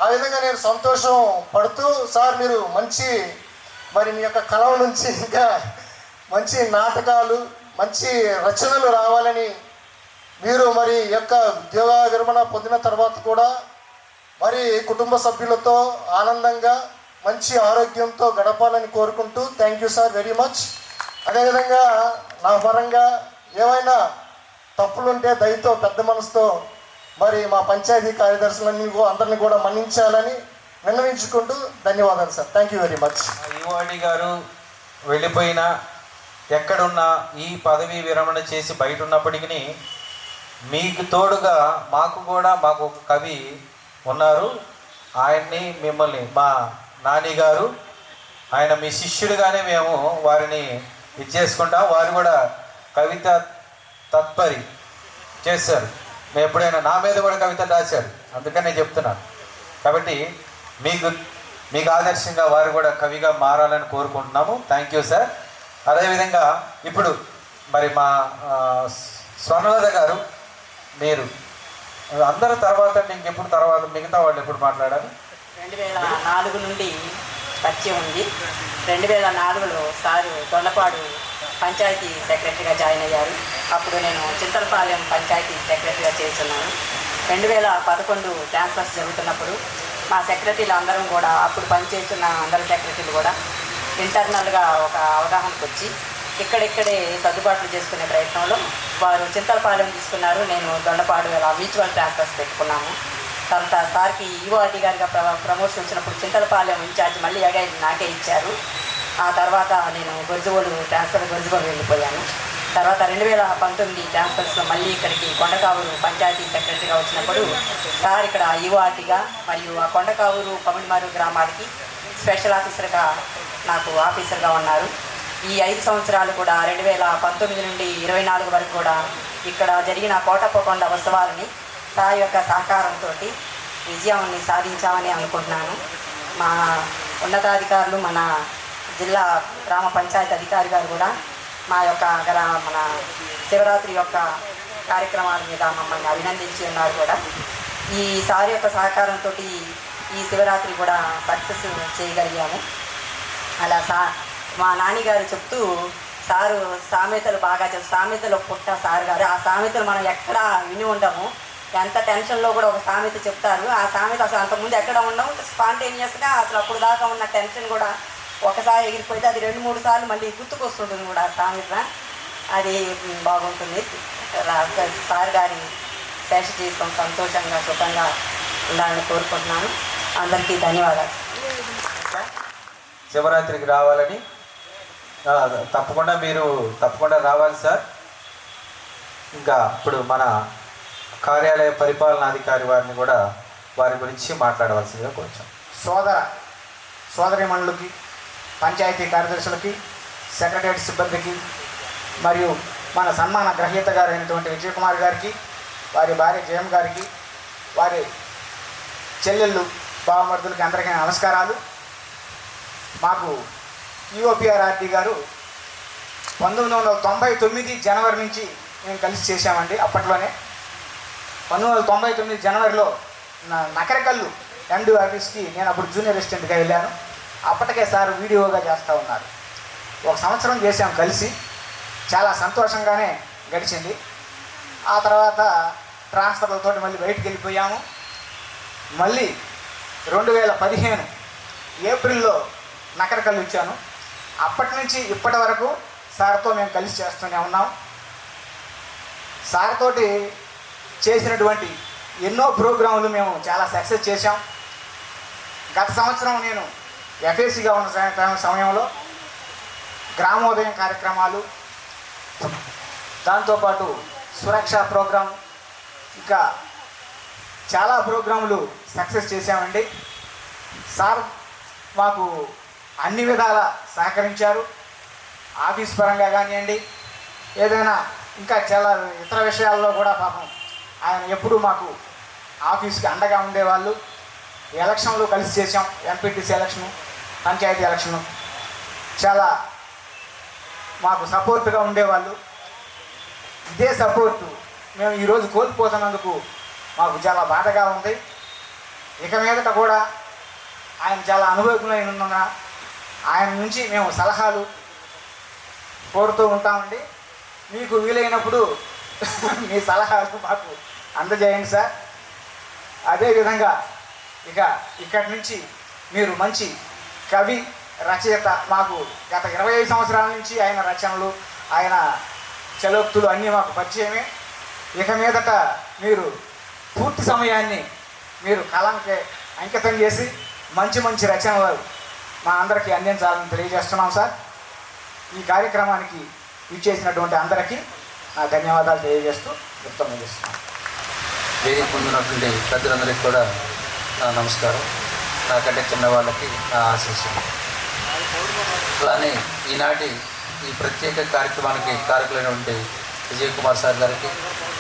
ఆ విధంగా నేను సంతోషం పడుతూ, సార్ మీరు మరి మీ యొక్క కళ నుంచి ఇంకా మంచి నాటకాలు, మంచి రచనలు రావాలని, మీరు మరి యొక్క ఉద్యోగ విరమణ పొందిన తర్వాత కూడా మరి కుటుంబ సభ్యులతో ఆనందంగా మంచి ఆరోగ్యంతో గడపాలని కోరుకుంటూ, thank you sir very much. అదేవిధంగా నా పరంగా ఏవైనా తప్పులుంటే దయతో పెద్ద మనసుతో మరి మా పంచాయతీ కార్యదర్శులన్నీ అందరినీ కూడా మన్నించాలని విన్నవించుకుంటూ ధన్యవాదాలు sir. Thank you very much. ఈవాడి గారు వెళ్ళిపోయినా, ఎక్కడున్నా, ఈ పదవీ విరమణ చేసి బయట ఉన్నప్పటికీ మీకు తోడుగా మాకు ఒక కవి ఉన్నారు. ఆయన్ని, మిమ్మల్ని, మా నాని గారు, ఆయన మీ శిష్యుడిగానే మేము వారిని ఇచ్చేసుకుంటాం. వారు కూడా కవిత తత్పరి చేశారు. మేము ఎప్పుడైనా నా మీద కూడా కవితలు రాశారు, అందుకని నేను చెప్తున్నాను. కాబట్టి మీకు ఆదర్శంగా వారు కూడా కవిగా మారాలని కోరుకుంటున్నాము. Thank you sir. అదేవిధంగా ఇప్పుడు మరి మా స్వర్ణలత గారు, మీరు అందరి తర్వాత ఇంకెప్పుడు తర్వాత మిగతా వాళ్ళు ఎప్పుడు మాట్లాడారు? 2004 నుండి పరిచయం ఉంది. 2004లో సారు దొండపాడు పంచాయతీ సెక్రటరీగా జాయిన్ అయ్యారు. అప్పుడు నేను చింతలపాలెం పంచాయతీ సెక్రటరీగా చేస్తున్నాను. 2011 ట్రాన్స్ఫర్స్ జరుగుతున్నప్పుడు మా సెక్రటరీలు అందరం కూడా, అప్పుడు పనిచేస్తున్న అందరి సెక్రటరీలు కూడా ఇంటర్నల్గా ఒక అవగాహనకు వచ్చి ఇక్కడిక్కడే సర్దుబాట్లు చేసుకునే ప్రయత్నంలో వారు చింతలపాలెం తీసుకున్నారు, నేను దొండపాడు ఇలా మ్యూచువల్ ట్రాన్స్ఫర్స్ పెట్టుకున్నాము. తర్వాత సార్కి ఈఓఆర్టీ గారిగా ప్రమోషన్ వచ్చినప్పుడు చింతలపాలెం ఇన్ఛార్జ్ మళ్ళీ అగైన్ నాకే ఇచ్చారు. ఆ తర్వాత నేను గొర్జువోలు వెళ్ళిపోయాను. తర్వాత 2019 ట్రాన్స్ఫర్స్లో మళ్ళీ ఇక్కడికి కొండకావూరు పంచాయతీ సెక్రటరీగా వచ్చినప్పుడు సార్ ఇక్కడ ఈఓఆర్టీగా మరియు ఆ కొండకావూరు కమిడిమారు గ్రామాలకి స్పెషల్ ఆఫీసర్గా నాకు ఆఫీసర్గా ఉన్నారు. ఈ 5 సంవత్సరాలు కూడా 2019 నుండి 24 వరకు కూడా ఇక్కడ జరిగిన కోటప్పకొండ ఉత్సవాలని సార్ యొక్క సహకారంతో విజయాన్ని సాధించామని అనుకుంటున్నాను. మా ఉన్నతాధికారులు, మన జిల్లా గ్రామ పంచాయతీ అధికారి గారు కూడా మన శివరాత్రి యొక్క కార్యక్రమాల మీద మమ్మల్ని అభినందించి ఉన్నారు కూడా. ఈ సార్ యొక్క సహకారంతో ఈ శివరాత్రి కూడా సక్సెస్ చేయగలిగాము. అలా మా నాన్నగారు చెప్తూ, సారు సామెతలు బాగా సామెతలు పుట్ట సార్ గారు, ఆ సామెతలు మనం ఎక్కడ విని ఉండము. ఎంత టెన్షన్లో కూడా ఒక సామెత చెప్తారు. ఆ సామెత అసలు అంతకుముందు ఎక్కడ ఉండవు, స్పాంటేనియస్గా అసలు అప్పుడు దాకా ఉన్న టెన్షన్ కూడా ఒకసారి ఎగిరిపోతే అది 2-3 సార్లు మళ్ళీ గుర్తుకొస్తుంటుంది కూడా ఆ సామెత. అది బాగుంటుంది. సార్ గారి శేష జీవితం సంతోషంగా సుఖంగా ఉండాలని కోరుకుంటున్నాను. అందరికీ ధన్యవాదాలు. శివరాత్రికి రావాలని తప్పకుండా రావాలి సార్. ఇంకా ఇప్పుడు మన కార్యాలయ పరిపాలనాధికారి వారిని కూడా వారి గురించి మాట్లాడవలసిందిగా కోరుచాం. సోదరిమణులకి, పంచాయతీ కార్యదర్శులకి, సెక్రటరీ సిబ్బందికి మరియు మన సన్మాన గ్రహీత గారు అయినటువంటి విజయ్ కుమార్ గారికి, వారి భార్య జయం గారికి, వారి చెల్లెళ్ళు బావమరుదులకి అందరికీ నమస్కారాలు. మాకు ఈఓపిఆర్ఆర్డి గారు 1999 జనవరి నుంచి మేము కలిసి చేశామండి. అప్పట్లోనే 1999 జనవరిలో నకరకల్లు ఎండి ఆఫీస్కి నేను అప్పుడు జూనియర్ అసిస్టెంట్గా వెళ్ళాను. అప్పటికే సార్ వీడియోగా చేస్తూ ఉన్నారు. 1 సంవత్సరం చేసాం కలిసి, చాలా సంతోషంగానే గడిచింది. ఆ తర్వాత ట్రాన్స్ఫర్లతో మళ్ళీ బయటికి వెళ్ళిపోయాము. మళ్ళీ 2015 ఏప్రిల్లో నకరకల్లు ఇచ్చాను. అప్పటి నుంచి ఇప్పటి వరకు సార్తో మేము కలిసి చేస్తూనే ఉన్నాం. సార్ తోటి చేసినటువంటి ఎన్నో ప్రోగ్రాములు మేము చాలా సక్సెస్ చేశాం. గత సంవత్సరం నేను ఎఫ్ఏసీగా ఉన్న సమయంలో గ్రామోదయం కార్యక్రమాలు, దాంతోపాటు సురక్షా ప్రోగ్రాం, ఇంకా చాలా ప్రోగ్రాములు సక్సెస్ చేశామండి. సార్ మాకు అన్ని విధాల సహకరించారు. ఆఫీస్ పరంగా కానివ్వండి, ఏదైనా ఇంకా చాలా ఇతర విషయాల్లో కూడా పాపం ఆయన ఎప్పుడూ మాకు ఆఫీస్కి అండగా ఉండేవాళ్ళు. ఎలక్షన్లు కలిసి చేసాం, ఎంపీటీసీ ఎలక్షను, పంచాయతీ ఎలక్షను, చాలా మాకు సపోర్ట్గా ఉండేవాళ్ళు. ఇదే సపోర్టు మేము ఈరోజు కోల్పోతున్నందుకు మాకు చాలా బాధగా ఉంది. ఇక మీదట కూడా ఆయన చాలా అనుభవజ్ఞులైన ఆయన నుంచి మేము సలహాలు కోరుతూ ఉంటామండి. మీకు వీలైనప్పుడు మీ సలహాలు మాకు అందజేయండి సార్. అదేవిధంగా ఇక్కడి నుంచి మీరు మంచి కవి, రచయిత, మాకు గత 25 సంవత్సరాల నుంచి ఆయన రచనలు, ఆయన చలోక్తులు అన్నీ మాకు పరిచయమే. ఇక మీదట మీరు పూర్తి సమయాన్ని మీరు కళంకి అంకితం చేసి మంచి మంచి రచనలు మా అందరికీ అందించాలని తెలియజేస్తున్నాం సార్. ఈ కార్యక్రమానికి ఇచ్చేసినటువంటి అందరికీ నా ధన్యవాదాలు తెలియజేస్తూ చెప్తాం చేస్తున్నాం. వేదిక పొందినటువంటి పెద్దలందరికీ కూడా నా నమస్కారం. నాకంటే చిన్న వాళ్ళకి నా ఆశీస్సులు. అలానే ఈనాటి ఈ ప్రత్యేక కార్యక్రమానికి కారకులైనటువంటి విజయ్ కుమార్ సార్ గారికి,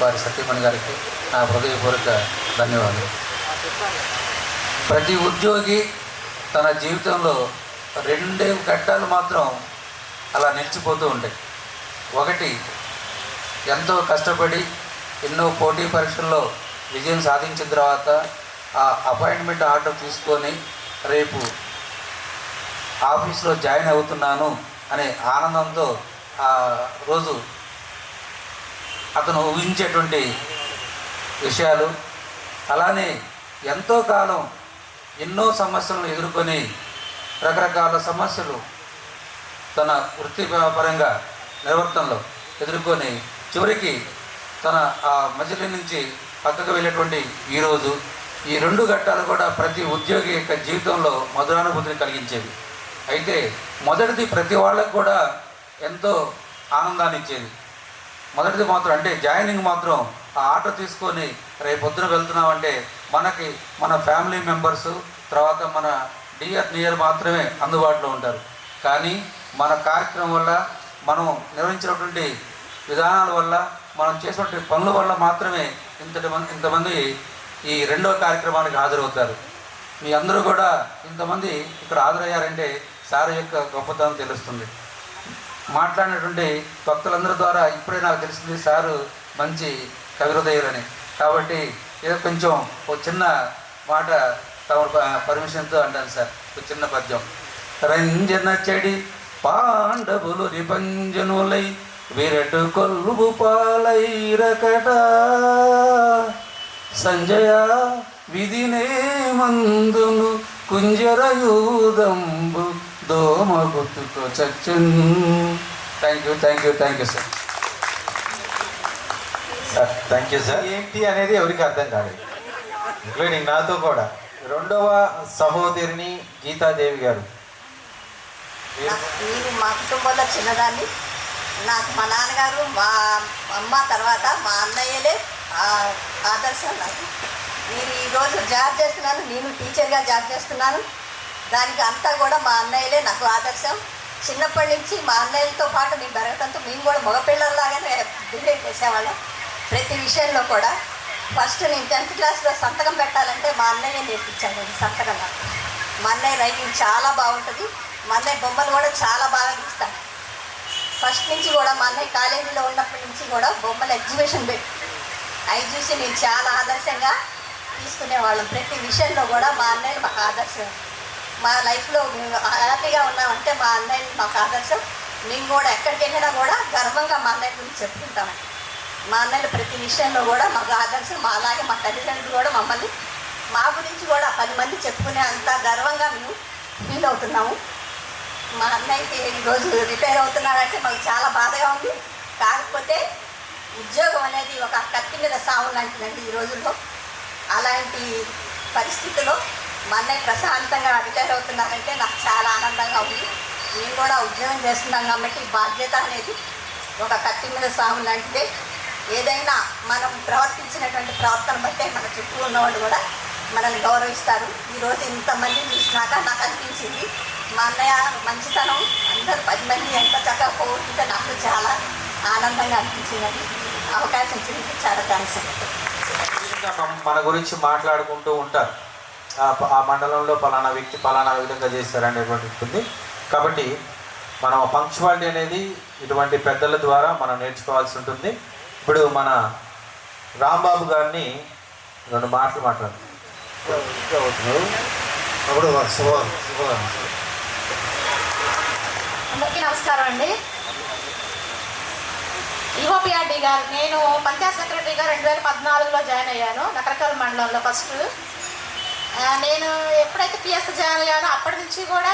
వారి సత్యమణి గారికి నా హృదయపూర్వక ధన్యవాదాలు. ప్రతి ఉద్యోగి తన జీవితంలో 2 ఘట్టాలు మాత్రం అలా నిలిచిపోతూ ఉంటాయి. ఒకటి, ఎంతో కష్టపడి ఎన్నో పోటీ పరీక్షల్లో విజయం సాధించిన తర్వాత ఆ అపాయింట్మెంట్ ఆర్డర్ తీసుకొని రేపు ఆఫీస్లో జాయిన్ అవుతున్నాను అనే ఆనందంతో ఆ రోజు అతను ఊహించేటువంటి విషయాలు. అలానే ఎంతో కాలం ఎన్నో సమస్యలను ఎదుర్కొని రకరకాల సమస్యలు తన వృత్తిపరంగా నిర్వర్తనలో ఎదుర్కొని చివరికి తన ఆ మజిలీ నుంచి పక్కకు వెళ్ళేటువంటి ఈరోజు ఈ 2 ఘట్టాలు కూడా ప్రతి ఉద్యోగి యొక్క జీవితంలో మధురానుభూతిని కలిగించేవి. అయితే మొదటిది ప్రతి వాళ్ళకు కూడా ఎంతో ఆనందాన్ని ఇచ్చేది. మొదటిది మాత్రం అంటే జాయినింగ్ మాత్రం ఆ ఆర్డర్ తీసుకొని రేపు పొద్దున వెళ్తున్నామంటే మనకి మన ఫ్యామిలీ మెంబర్సు, తర్వాత మన నియర్ మాత్రమే అందుబాటులో ఉంటారు. కానీ మన కార్యక్రమం వల్ల, మనం నిర్వహించినటువంటి విధానాల వల్ల, మనం చేసినటువంటి పనుల వల్ల మాత్రమే ఇంతమంది ఈ 2వ కార్యక్రమానికి హాజరవుతారు. మీ అందరూ కూడా ఇంతమంది ఇక్కడ హాజరయ్యారంటే సార్ యొక్క గొప్పతనం తెలుస్తుంది. మాట్లాడినటువంటి భక్తులందరి ద్వారా ఇప్పుడే నాకు తెలిసింది సారు మంచి కవిహృదయులని. కాబట్టి ఏదో కొంచెం ఒక చిన్న మాట తమ పర్మిషన్తో అంటాను సార్. ఒక చిన్న పద్యం. రంజన చెడి పాండవులు రిపంజనులై విరటు కొల్లుబు పాలైరకట సంజయ విధినే మందును కుంజరయూదంబు దోమ గుర్తుతో చచ్చన్. Thank you sir. Sir thank you sir. ఏంటి అనేది ఎవరికి అర్థం కాలేదు, ఇంక్లూడింగ్ నాతో కూడా. 2వ సహోదరిని గీతాదేవి గారు. నేను మా కుటుంబంలో చిన్నదాన్ని. నాకు మా నాన్నగారు, మా అమ్మ, తర్వాత మా అన్నయ్యలే ఆదర్శం. నాకు నేను ఈరోజు జాబ్ చేస్తున్నాను, నేను టీచర్గా జాబ్ చేస్తున్నాను. దానికి అంతా కూడా మా అన్నయ్యలే నాకు ఆదర్శం. చిన్నప్పటి నుంచి మా అన్నయ్యలతో పాటు మేము పెరగటంతో మేము కూడా మగపిల్లల్లాగానే బిహేవ్ చేసేవాళ్ళం. ప్రతి విషయంలో కూడా ఫస్ట్ నేను 10th క్లాస్లో సంతకం పెట్టాలంటే మా అన్నయ్య నేర్పించాను సంతకం. నాకు మా అన్నయ్య రైటింగ్ చాలా బాగుంటుంది. మా అన్నయ్య బొమ్మలు కూడా చాలా బాగా గీస్తాడు. ఫస్ట్ నుంచి కూడా మా అన్నయ్య కాలేజీలో ఉన్నప్పటి నుంచి కూడా బొమ్మల ఎగ్జిబిషన్ పెట్టి అవి చూసి నేను చాలా ఆదర్శంగా తీసుకునేవాళ్ళం. ప్రతి విషయంలో కూడా మా అన్నయ్యలు మాకు ఆదర్శం. మా లైఫ్లో మేము హ్యాపీగా ఉన్నామంటే మా అన్నయ్యలు మాకు ఆదర్శం. మేము కూడా ఎక్కడికి వెళ్ళినా కూడా గర్వంగా మా అన్నయ్య గురించి చెప్పుకుంటామండి. మా అన్నయ్యలు ప్రతి విషయంలో కూడా మాకు ఆదర్శం. మా అలాగే మా తల్లిదండ్రులు కూడా మమ్మల్ని మా గురించి కూడా 10 మంది చెప్పుకునే అంత గర్వంగా మేము ఫీల్ అవుతున్నాము. మా అన్నయ్యకి ఈరోజు రిటైర్ అవుతున్నారంటే మాకు చాలా బాధగా ఉంది. కాకపోతే ఉద్యోగం అనేది ఒక కత్తి మీద సాగు లాంటిదండి ఈ రోజుల్లో. అలాంటి పరిస్థితుల్లో మా అన్నయ్య ప్రశాంతంగా రిటైర్ అవుతున్నారంటే నాకు చాలా ఆనందంగా ఉంది. మేము కూడా ఉద్యోగం చేస్తున్నాం కాబట్టి బాధ్యత అనేది ఒక కత్తి మీద సాగు లాంటిదే. ఏదైనా మనం ప్రవర్తించినటువంటి ప్రవర్తన బట్టే మన చుట్టూ ఉన్నవాళ్ళు కూడా మనల్ని గౌరవిస్తారు. ఈరోజు ఇంతమంది చూసినాక నాకు అనిపించింది మా అన్నయ్య మంచితనం అందరూ 10 మంది ఎంత చక్కగా పోతుంటే నాకు చాలా ఆనందంగా అనిపించింది. అవకాశం ఇచ్చినందుకు చాలా థ్యాంక్స్ అండి. మన గురించి మాట్లాడుకుంటూ ఉంటారు, ఆ మండలంలో పలానా వ్యక్తి పలానా విధంగా చేస్తారనేటువంటి ఉంటుంది. కాబట్టి మనం పంక్చువాలిటీ అనేది ఇటువంటి పెద్దల ద్వారా మనం నేర్చుకోవాల్సి ఉంటుంది. ఇప్పుడు మన రాంబాబు గారిని 2 మాటలు మాట్లాడుతున్నారు. అందరికీ నమస్కారం అండి. ఈఓపిఆర్డి గారు, నేను పంచాయత్ సెక్రటరీగా 2014లో జాయిన్ అయ్యాను నకరకల్ మండలంలో. ఫస్ట్ నేను ఎప్పుడైతే పిఎస్ జాయిన్ అయ్యానో అప్పటి నుంచి కూడా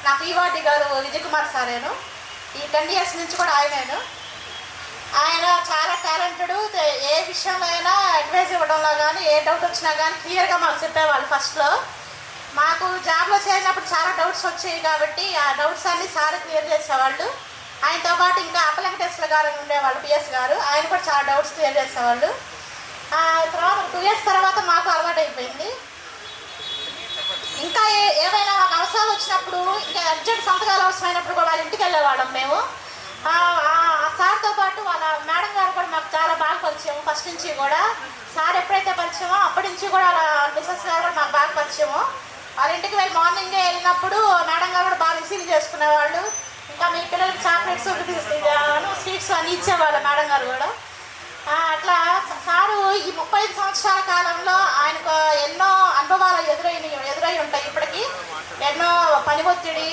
నాకు ఈఓడి గారు విజయ్ కుమార్ సారేను. ఈ 10 years నుంచి కూడా ఆయన చాలా టాలెంటెడ్. ఏ విషయంలో అయినా అడ్వైజ్ ఇవ్వడంలో కానీ ఏ డౌట్ వచ్చినా కానీ క్లియర్గా మాకు చెప్పేవాళ్ళు. ఫస్ట్లో మాకు జాబ్లో చేరినప్పుడు చాలా డౌట్స్ వచ్చాయి కాబట్టి ఆ డౌట్స్ అన్నీ సార్ క్లియర్ చేసేవాళ్ళు. ఆయనతో పాటు ఇంకా అప్పలంకటేశ్వర గారు ఉండేవాళ్ళు పిఎస్ గారు, ఆయన కూడా చాలా డౌట్స్ క్లియర్ చేసేవాళ్ళు. తర్వాత 2 years తర్వాత మాకు అలవాటు అయిపోయింది. ఇంకా ఏవైనా మాకు అవసరాలు వచ్చినప్పుడు ఇంకా అర్జెంట్ సంతకాలు అవసరమైనప్పుడు కూడా వాళ్ళ ఇంటికి వెళ్ళేవాళ్ళం మేము. ఆ సార్తో పాటు వాళ్ళ మేడం గారు కూడా మాకు చాలా బాగా పరిచయం. ఫస్ట్ నుంచి కూడా సార్ ఎప్పుడైతే పరిచయమో అప్పటి నుంచి కూడా వాళ్ళ మిసెస్ గారు కూడా మాకు బాగా పరిచయము. వాళ్ళ ఇంటికి వెళ్ళి మార్నింగే వెళ్ళినప్పుడు మేడం గారు కూడా బాగా రిసీవ్ చేసుకునేవాళ్ళు. ఇంకా మీ పిల్లలకి చాక్లెట్స్ స్వీట్స్ అన్నీ ఇచ్చేవాళ్ళు మేడం గారు కూడా. అట్లా సారు ఈ 35 సంవత్సరాల కాలంలో ఆయనకు ఎన్నో అనుభవాలు ఎదురై ఉంటాయి. ఇప్పటికీ ఎన్నో పని ఒత్తిడి,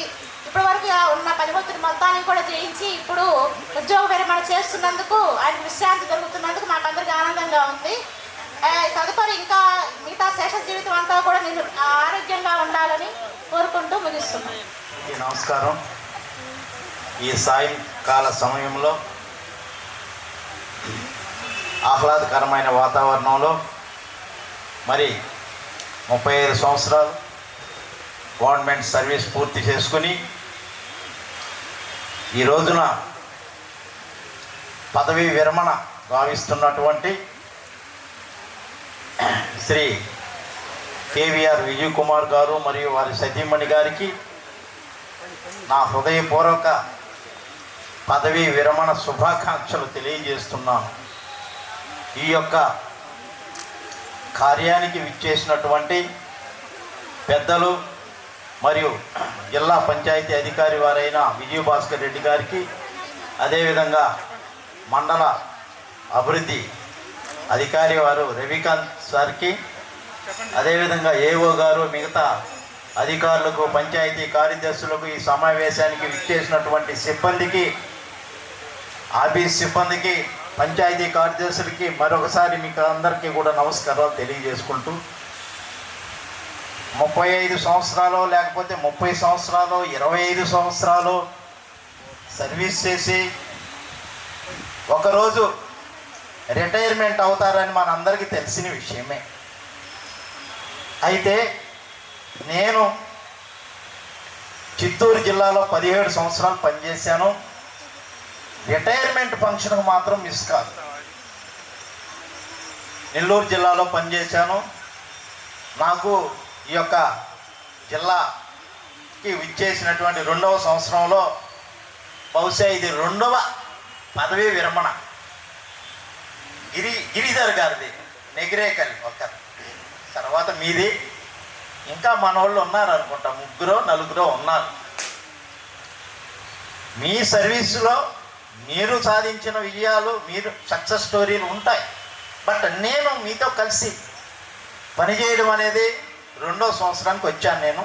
ఇప్పటి వరకు ఉన్న పని ఒత్తిడి మొత్తాన్ని కూడా జయించి ఇప్పుడు ఉద్యోగ విరమణ చేస్తున్నందుకు, ఆయనకు విశ్రాంతి దొరుకుతున్నందుకు మాకు అందరికీ ఆనందంగా ఉంది. తదుపరి ఇంకా మిగతా శేష జీవితం అంతా కూడా నేను ఆరోగ్యంగా ఉండాలని కోరుకుంటూ ముగిస్తున్నాను. నమస్కారం. ఈ సాయంకాల సమయంలో ఆహ్లాదకరమైన వాతావరణంలో మరి 35 సంవత్సరాలు గవర్నమెంట్ సర్వీస్ పూర్తి చేసుకుని ఈ రోజున పదవీ విరమణ భావిస్తున్నటువంటి శ్రీ కేవీఆర్ విజయ్ కుమార్ గారు మరియు వారి సతీమణి గారికి నా హృదయపూర్వక పదవీ విరమణ శుభాకాంక్షలు తెలియజేస్తున్నాను. ఈ యొక్క కార్యానికి విచ్చేసినటువంటి పెద్దలు మరియు జిల్లా పంచాయతీ అధికారి వారైన విజయభాస్కర్ రెడ్డి గారికి, అదేవిధంగా మండల అభివృద్ధి అధికారి వారు రవికాంత్ సార్కి, అదేవిధంగా ఏఓ గారు, మిగతా అధికారులకు, పంచాయతీ కార్యదర్శులకు, ఈ సమావేశానికి విచ్చేసినటువంటి సిబ్బందికి, ఆఫీస్ సిబ్బందికి, పంచాయతీ కార్యదర్శులకి మరొకసారి మీకు అందరికీ కూడా నమస్కారాలు తెలియజేసుకుంటూ, 35 సంవత్సరాలు లేకపోతే 30 సంవత్సరాలు 25 సంవత్సరాలు సర్వీస్ చేసి ఒకరోజు రిటైర్మెంట్ అవుతారని మనందరికీ తెలిసిన విషయమే. అయితే నేను చిత్తూరు జిల్లాలో 17 సంవత్సరాలు పనిచేశాను. రిటైర్మెంట్ ఫంక్షన్కు మాత్రం మిస్ కాదు. నెల్లూరు జిల్లాలో పనిచేశాను. నాకు ఈ యొక్క జిల్లాకి విచ్చేసినటువంటి 2వ సంవత్సరంలో బహుశా ఇది 2వ పదవీ విరమణ. గిరిధర్ గారిది నెగిరేకల్ ఒక తర్వాత మీది, ఇంకా మనోళ్ళు ఉన్నారు అనుకుంటా, 3-4 ఉన్నారు. మీ సర్వీసులో మీరు సాధించిన విజయాలు, మీరు సక్సెస్ స్టోరీలు ఉంటాయి. బట్ నేను మీతో కలిసి పనిచేయడం అనేది 2వ సంవత్సరానికి వచ్చాను. నేను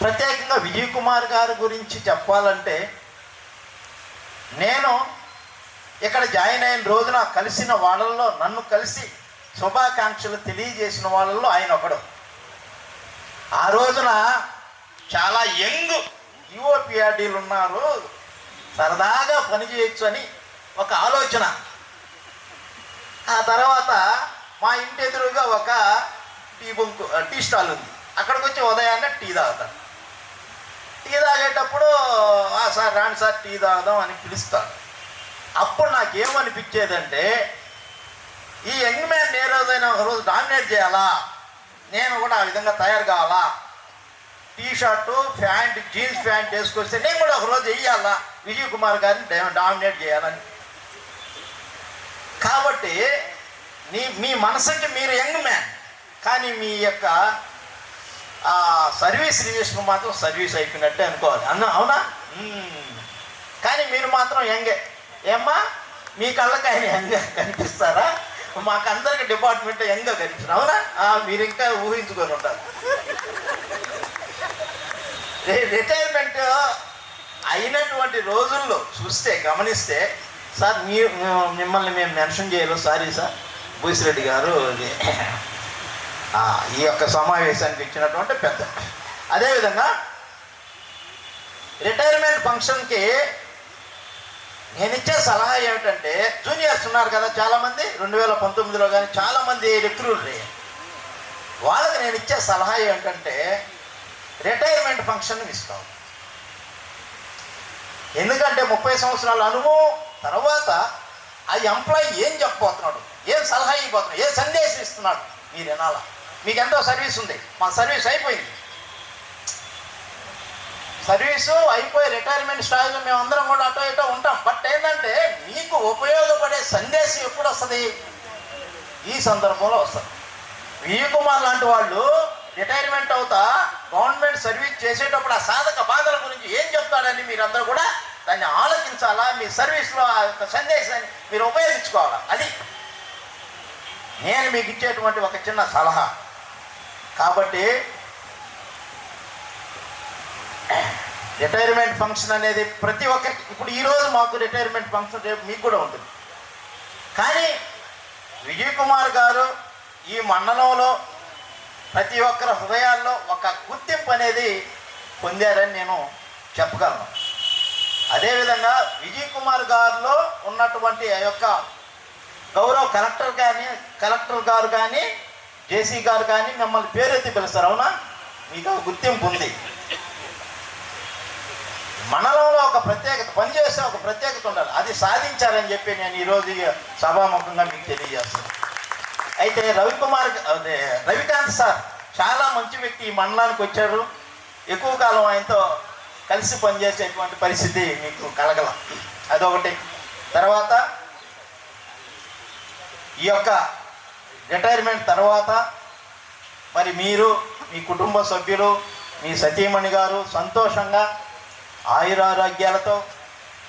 ప్రత్యేకంగా విజయ్ కుమార్ గారి గురించి చెప్పాలంటే, నేను ఇక్కడ జాయిన్ అయిన రోజున కలిసిన వాళ్ళల్లో, నన్ను కలిసి శుభాకాంక్షలు తెలియజేసిన వాళ్ళల్లో ఆయన ఒకడు. ఆ రోజున చాలా యంగ్ యుఓపిఆర్డీలు ఉన్నారు, సరదాగా పనిచేయచ్చు అని ఒక ఆలోచన. ఆ తర్వాత మా ఇంటి ఎదురుగా ఒక టీ స్టాల్ ఉంది. అక్కడికి వచ్చి ఉదయాన్నే టీ తాగుతాను. టీ తాగేటప్పుడు సార్ రాండి సార్ టీ తాగుదాం అని పిలుస్తాడు. అప్పుడు నాకేమనిపించేదంటే, ఈ యంగ్ మ్యాన్ ఏ రోజైనా ఒకరోజు డామినేట్ చేయాలా, నేను కూడా ఆ విధంగా తయారు కావాలా, T shirt pant jeans pant వేసుకొస్తే నేను కూడా ఒకరోజు వెయ్యాలా, విజయ్ కుమార్ గారిని డామినేట్ చేయాలని. కాబట్టి మీ మనసుకి మీరు యంగ్ మ్యాన్, కానీ మీ యొక్క సర్వీస్ రిలేషన్ మాత్రం సర్వీస్ అయిపోయినట్టే అనుకోవాలి. అవునా? కానీ మీరు మాత్రం యంగే. ఏమ్మా, మీ కళ్ళకి ఆయన యంగ్గా కనిపిస్తారా? మాకందరికి డిపార్ట్మెంట్ యంగ్గా కనిపిస్తారు. అవునా? మీరు ఇంకా ఊహించుకొని ఉంటారు. రిటైర్మెంట్ అయినటువంటి రోజుల్లో చూస్తే, గమనిస్తే, సార్ మిమ్మల్ని మేము మెన్షన్ చేయలేదు, సారీ సార్, భూసిరెడ్డి గారు ఈ యొక్క సమావేశానికి ఇచ్చినటువంటి పెద్ద. అదేవిధంగా రిటైర్మెంట్ ఫంక్షన్కి నేను ఇచ్చే సలహా ఏమిటంటే, జూనియర్స్ ఉన్నారు కదా చాలామంది, 2019లో కానీ చాలామంది రిక్రూట్ అయ్యారు. వాళ్ళకి నేను ఇచ్చే సలహా ఏమిటంటే, రిటైర్మెంట్ ఫంక్షన్ ఇస్తాం. ఎందుకంటే 30 సంవత్సరాల అనుభవం తర్వాత ఆ ఎంప్లాయీ ఏం చెప్పబోతున్నాడు, ఏం సలహా ఇవ్వబోతున్నాడు, ఏ సందేశం ఇస్తున్నాడు మీరు వినాలా. మీకు ఎంతో సర్వీస్ ఉంది, మా సర్వీస్ అయిపోయింది, సర్వీసు అయిపోయి రిటైర్మెంట్ స్టేజ్లో మేము అందరం కూడా అటో ఇటో ఉంటాం. బట్ ఏంటంటే, మీకు ఉపయోగపడే సందేశం ఎప్పుడు వస్తుంది? ఈ సందర్భంలో వస్తుంది. విజయ్ కుమార్ లాంటి వాళ్ళు రిటైర్మెంట్ అవుతా గవర్నమెంట్ సర్వీస్ చేసేటప్పుడు ఆ సాధక బాధల గురించి ఏం చెప్తాడని మీరందరూ కూడా దాన్ని ఆలోచించాలా. మీ సర్వీస్లో ఆ యొక్క సందేశాన్ని మీరు ఉపయోగించుకోవాలా. అది నేను మీకు ఇచ్చేటువంటి ఒక చిన్న సలహా. కాబట్టి రిటైర్మెంట్ ఫంక్షన్ అనేది ప్రతి ఒక్కరికి, ఇప్పుడు ఈరోజు మాకు రిటైర్మెంట్ ఫంక్షన్, రేపు మీకు కూడా ఉంటుంది. కానీ విజయ్ కుమార్ గారు ఈ మండలంలో ప్రతి ఒక్కరి హృదయాల్లో ఒక గుర్తింపు అనేది పొందారని నేను చెప్పగలను. అదేవిధంగా విజయ్ కుమార్ గారిలో ఉన్నటువంటి ఆ యొక్క గౌరవ కలెక్టర్ గారు కానీ జేసీ గారు కానీ మిమ్మల్ని పేరెత్తి పిలుస్తారు. అవునా? మీకు గుర్తింపు ఉంది. మండలంలో ఒక ప్రత్యేకత, పనిచేస్తే ఒక ప్రత్యేకత ఉండాలి. అది సాధించారని చెప్పి నేను ఈరోజు సభాముఖంగా మీకు తెలియజేస్తాను. అయితే రవికాంత్ సార్ చాలా మంచి వ్యక్తి. ఈ మండలానికి వచ్చారు, ఎక్కువ కాలం ఆయనతో కలిసి పనిచేసేటువంటి పరిస్థితి మీకు కలగల, అదొకటి. తర్వాత ఈ యొక్క రిటైర్మెంట్ తర్వాత మరి మీరు, మీ కుటుంబ సభ్యులు, మీ సతీమణి గారు సంతోషంగా ఆయురారోగ్యాలతో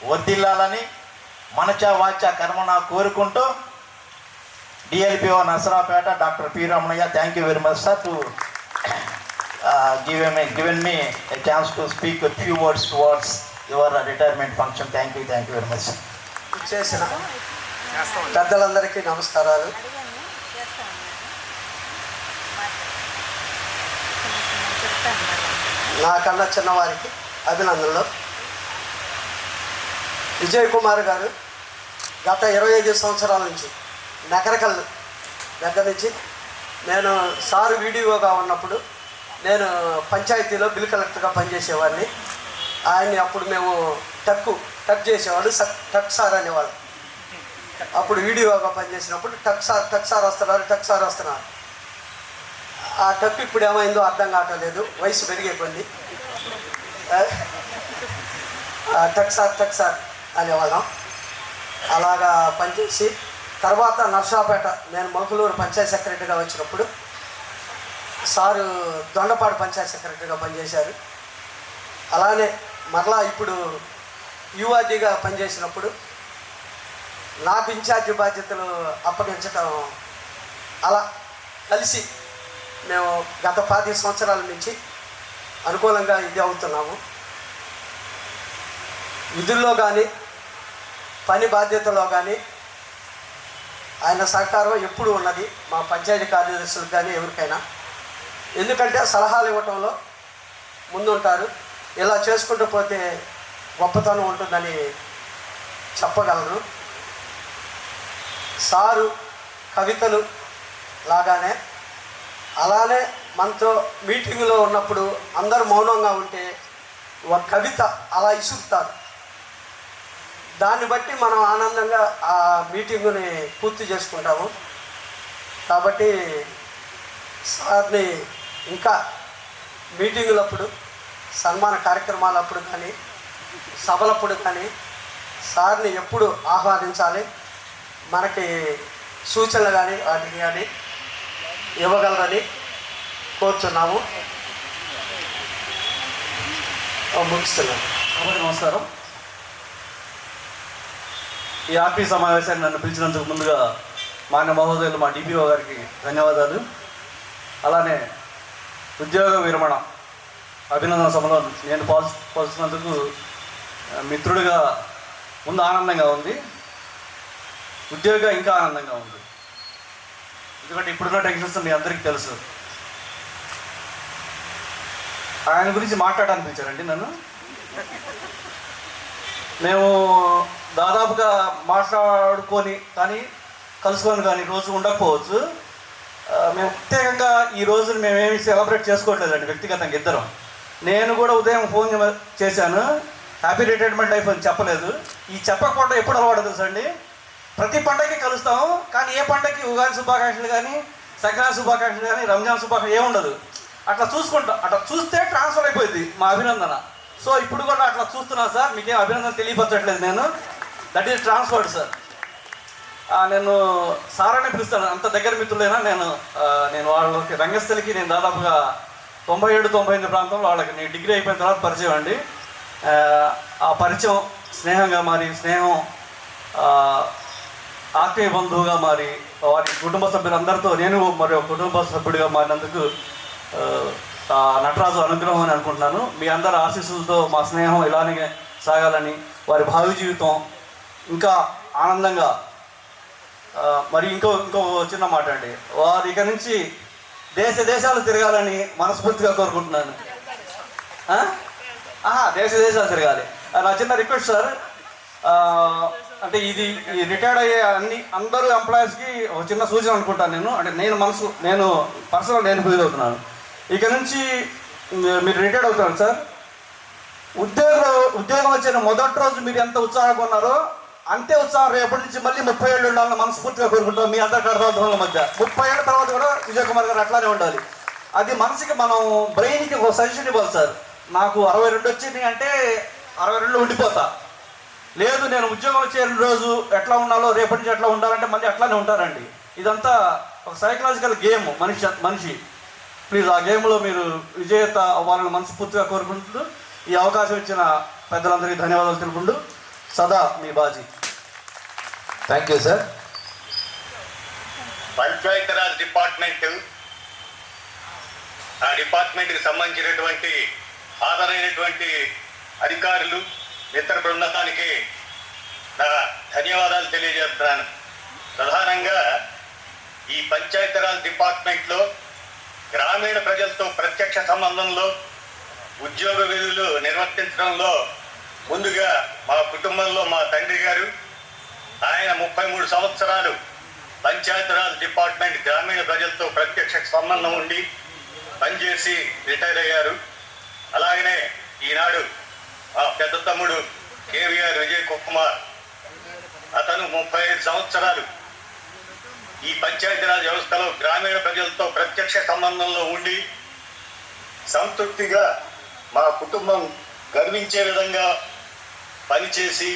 వర్ధిల్లాలని మనచా వాచా కర్మణ కోరుకుంటూ, DLPO Nasarapeta doctor P Ramanaiah, thank you very much sir to given me a chance to speak a few words towards your retirement function. Thank you very much. చేసిన పెద్దలందరికీ నమస్కారాలు. నాకన్నా చిన్నవారికి అభినందనలు. విజయ్ కుమార్ గారు గత 25 సంవత్సరాల నుంచి నకరకల్ దగ్గర నుంచి, నేను సారు వీడియోగా ఉన్నప్పుడు నేను పంచాయతీలో బిల్ కలెక్టర్గా పనిచేసేవాడిని. ఆయన్ని అప్పుడు మేము టక్ చేసేవాళ్ళు, టక్ సార్ అనేవాళ్ళు. అప్పుడు వీడియోగా పనిచేసినప్పుడు టక్ సార్ వస్తున్నారు. ఆ టక్ ఇప్పుడు ఏమైందో అర్థం కావటం లేదు, వయసు పెరిగే కొద్ది. టక్ సార్ అనేవాళ్ళం. అలాగా పనిచేసి తర్వాత నర్సాపేట, నేను మొలకలూరు పంచాయత్ సెక్రటరీగా వచ్చినప్పుడు సారు దొండపాడు పంచాయత్ సెక్రటరీగా పనిచేశారు. అలానే మరలా ఇప్పుడు యుఆర్డీగా పనిచేసినప్పుడు నాకు ఇన్ఛార్జి బాధ్యతలు అప్పగించటం, అలా కలిసి మేము గత 10 సంవత్సరాల నుంచి అనుకూలంగా ఇది అవుతున్నాము. విధుల్లో కానీ పని బాధ్యతలో కానీ ఆయన సహకారం ఎప్పుడు ఉన్నది మా పంచాయతీ కార్యదర్శులకు కానీ ఎవరికైనా. ఎందుకంటే సలహాలు ఇవ్వటంలో ముందుంటారు. ఇలా చేసుకుంటూ పోతే గొప్పతనం ఉంటుందని చెప్పగలరు. సారు కవితలు లాగానే అలానే మనతో మీటింగులో ఉన్నప్పుడు అందరూ మౌనంగా ఉంటే ఒక కవిత అలా ఇసురుతారు. దాన్ని బట్టి మనం ఆనందంగా ఆ మీటింగుని పూర్తి చేసుకుంటాము. కాబట్టి సార్ని ఇంకా మీటింగులప్పుడు, సన్మాన కార్యక్రమాలప్పుడు కానీ సభలప్పుడు కానీ సార్ని ఎప్పుడు ఆహ్వానించాలి, మనకి సూచనలు కానీ వాటిని కానీ ఇవ్వగలరని కోరుతున్నాము. ముగిస్తున్నాను. నమస్కారం. ఈ ఆర్పీ సమావేశాన్ని నన్ను పిలిచినందుకు ముందుగా మాన్య మహోదయులు మా డిపిఓ గారికి ధన్యవాదాలు. అలానే ఉద్యోగ విరమణ అభినందన సభలో నేను పాల్గొన్నందుకు మిత్రుడిగా ముందు ఆనందంగా ఉంది, ఉద్యోగిగా ఇంకా ఆనందంగా ఉంది. ఎందుకంటే ఇప్పుడున్న టెన్షన్స్ మీ అందరికీ తెలుసు. ఆయన గురించి మాట్లాడాలనిపించారండి నన్ను. మేము దాదాపుగా మాట్లాడుకొని కానీ కలుసుకొని కానీ రోజు ఉండకపోవచ్చు. మేము ప్రత్యేకంగా ఈ రోజుని మేమేమి సెలబ్రేట్ చేసుకోవట్లేదండి వ్యక్తిగతంగా ఇద్దరం. నేను కూడా ఉదయం ఫోన్ చేశాను, హ్యాపీ రిటైర్మెంట్ లైఫ్ అని చెప్పలేదు. ఈ చెప్పకుండా ఎప్పుడు అలవాటు తెలుసండి, ప్రతి పండగకి కలుస్తాము కానీ ఏ పండగకి ఉగాది శుభాకాంక్షలు కానీ సంక్రాంతి శుభాకాంక్షలు కానీ రంజాన్ శుభాకాంక్షలు ఏముండదు. అట్లా చూస్తే ట్రాన్స్ఫర్ అయిపోయింది మా అభినందన. సో ఇప్పుడు కూడా అట్లా చూస్తున్నాను సార్, మీకేం అభినందన తెలియపరచట్లేదు నేను. That is transferred sir. నేను సార్ అనే పిలుస్తాను, అంత దగ్గర మిత్రులైనా నేను వాళ్ళకి రంగస్థలికి నేను దాదాపుగా 97-98 ప్రాంతంలో వాళ్ళకి నేను డిగ్రీ అయిపోయిన తర్వాత పరిచయం అండి. ఆ పరిచయం స్నేహంగా మారి, స్నేహం ఆత్మీయ బంధువుగా మారి, వారి కుటుంబ సభ్యులందరితో నేను మరి ఒక కుటుంబ సభ్యుడిగా మారినందుకు నటరాజు అనుగ్రహం అని అనుకుంటున్నాను. మీ అందరి ఆశీస్సులతో మా స్నేహం ఇలానే సాగాలని, వారి భావి జీవితం ఇంకా ఆనందంగా. మరి ఇంకో చిన్న మాట అండి, వారు ఇక నుంచి దేశాలు తిరగాలని మనస్ఫూర్తిగా కోరుకుంటున్నాను. దేశాలు తిరగాలి. నా చిన్న రిక్వెస్ట్ సార్, అంటే ఇది రిటైర్డ్ అయ్యే అందరూ ఎంప్లాయీస్కి ఒక చిన్న సూచన అనుకుంటాను నేను. అంటే నేను పర్సనల్ నేను ఫీల్ అవుతున్నాను. ఇక నుంచి మీరు రిటైర్డ్ అవుతారు సార్, ఉద్యోగం వచ్చిన మొదటి రోజు మీరు ఎంత ఉత్సాహంగా ఉన్నారో అంతే ఉత్సాహం రేపటి నుంచి మళ్ళీ 30 ఏళ్ళు ఉండాలని మనస్ఫూర్తిగా కోరుకుంటాం. మీ అందరి కడతాల మధ్య 30 ఏళ్ళ తర్వాత కూడా విజయ్ కుమార్ గారు అట్లానే ఉండాలి. అది మనసుకి, మనం బ్రెయిన్కి ఒక సజెషన్ ఇవ్వాలి సార్. నాకు 62 వచ్చింది అంటే 62 ఉండిపోతా. లేదు, నేను ఉద్యోగం చేరిన రోజు ఎట్లా ఉండాలో రేపటి నుంచి ఎట్లా ఉండాలంటే మళ్ళీ అట్లానే ఉంటారండి. ఇదంతా ఒక సైకలాజికల్ గేమ్. మనిషి ప్లీజ్ ఆ గేమ్లో మీరు విజేత అవ్వాలని మనస్ఫూర్తిగా కోరుకుంటూ ఈ అవకాశం ఇచ్చిన పెద్దలందరికీ ధన్యవాదాలు తెలుపుకుంటూ సదా మీ Baji. Thank you sir. Panchayati Raj department, ఆ డిపార్ట్మెంట్కి సంబంధించినటువంటి హాజరైనటువంటి అధికారులు, మిత్ర బృందానికి నా ధన్యవాదాలు తెలియజేస్తున్నాను. ప్రధానంగా ఈ పంచాయతీరాజ్ డిపార్ట్మెంట్లో గ్రామీణ ప్రజలతో ప్రత్యక్ష సంబంధంలో ఉద్యోగ విధులు నిర్వర్తించడంలో ముందుగా మా కుటుంబంలో మా తండ్రి గారు, ఆయన 33 సంవత్సరాలు పంచాయతీరాజ్ డిపార్ట్మెంట్ గ్రామీణ ప్రజలతో ప్రత్యక్ష సంబంధం ఉండి పనిచేసి రిటైర్ అయ్యారు. అలాగనే ఈనాడు ఆ పెద్ద తమ్ముడు కేవీఆర్ విజయ్ కుమార్, అతను 35 సంవత్సరాలు ఈ పంచాయతీరాజ్ వ్యవస్థలో గ్రామీణ ప్రజలతో ప్రత్యక్ష సంబంధంలో ఉండి సంతృప్తిగా మా కుటుంబం గర్వించే విధంగా పనిచేసి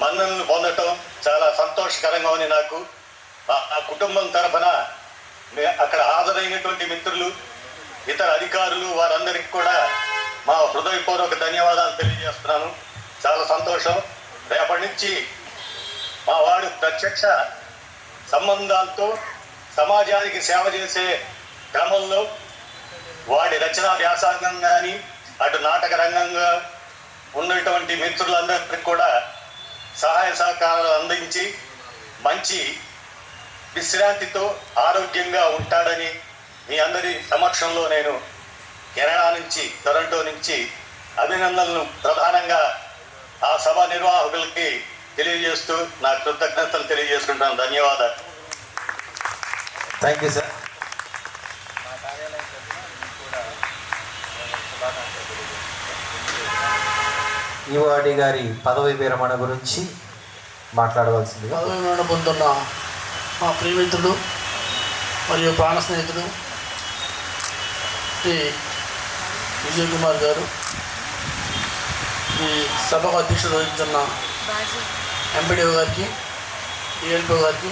మన్ననలు పొందటం చాలా సంతోషకరంగా ఉంది నాకు. ఆ కుటుంబం తరఫున అక్కడ హాజరైనటువంటి మిత్రులు, ఇతర అధికారులు వారందరికీ కూడా మా హృదయపూర్వక ధన్యవాదాలు తెలియజేస్తున్నాను. చాలా సంతోషం. రేపటి నుంచి మా వాడు ప్రత్యక్ష సంబంధాలతో సమాజానికి సేవ చేసే క్రమంలో వాడి రచనా వ్యాసంగం కానీ అటు నాటక రంగంగా ఉన్నటువంటి మిత్రులందరికీ కూడా సహాయ సహకారాలు అందించి మంచి విశ్రాంతితో ఆరోగ్యంగా ఉంటాడని మీ అందరి సమక్షంలో నేను కెనడా నుంచి, టొరంటో నుంచి అభినందనలు ప్రధానంగా ఆ సభ నిర్వాహకులకి తెలియజేస్తూ నా కృతజ్ఞతలు తెలియజేసుకుంటాను. ధన్యవాదాలు. Thank you sir. ఈవాడి గారి పదవి విరమణ గురించి మాట్లాడవలసిందిగా. పదవి విరమణ పొందుతున్న మా ప్రియమిత్రుడు మరియు ప్రాణ స్నేహితుడు శ్రీ విజయ్ కుమార్ గారు, ఈ సభకు అధ్యక్షత వహిస్తున్న ఎంపీడీఓ గారికి, డిఎల్పీఓ గారికి,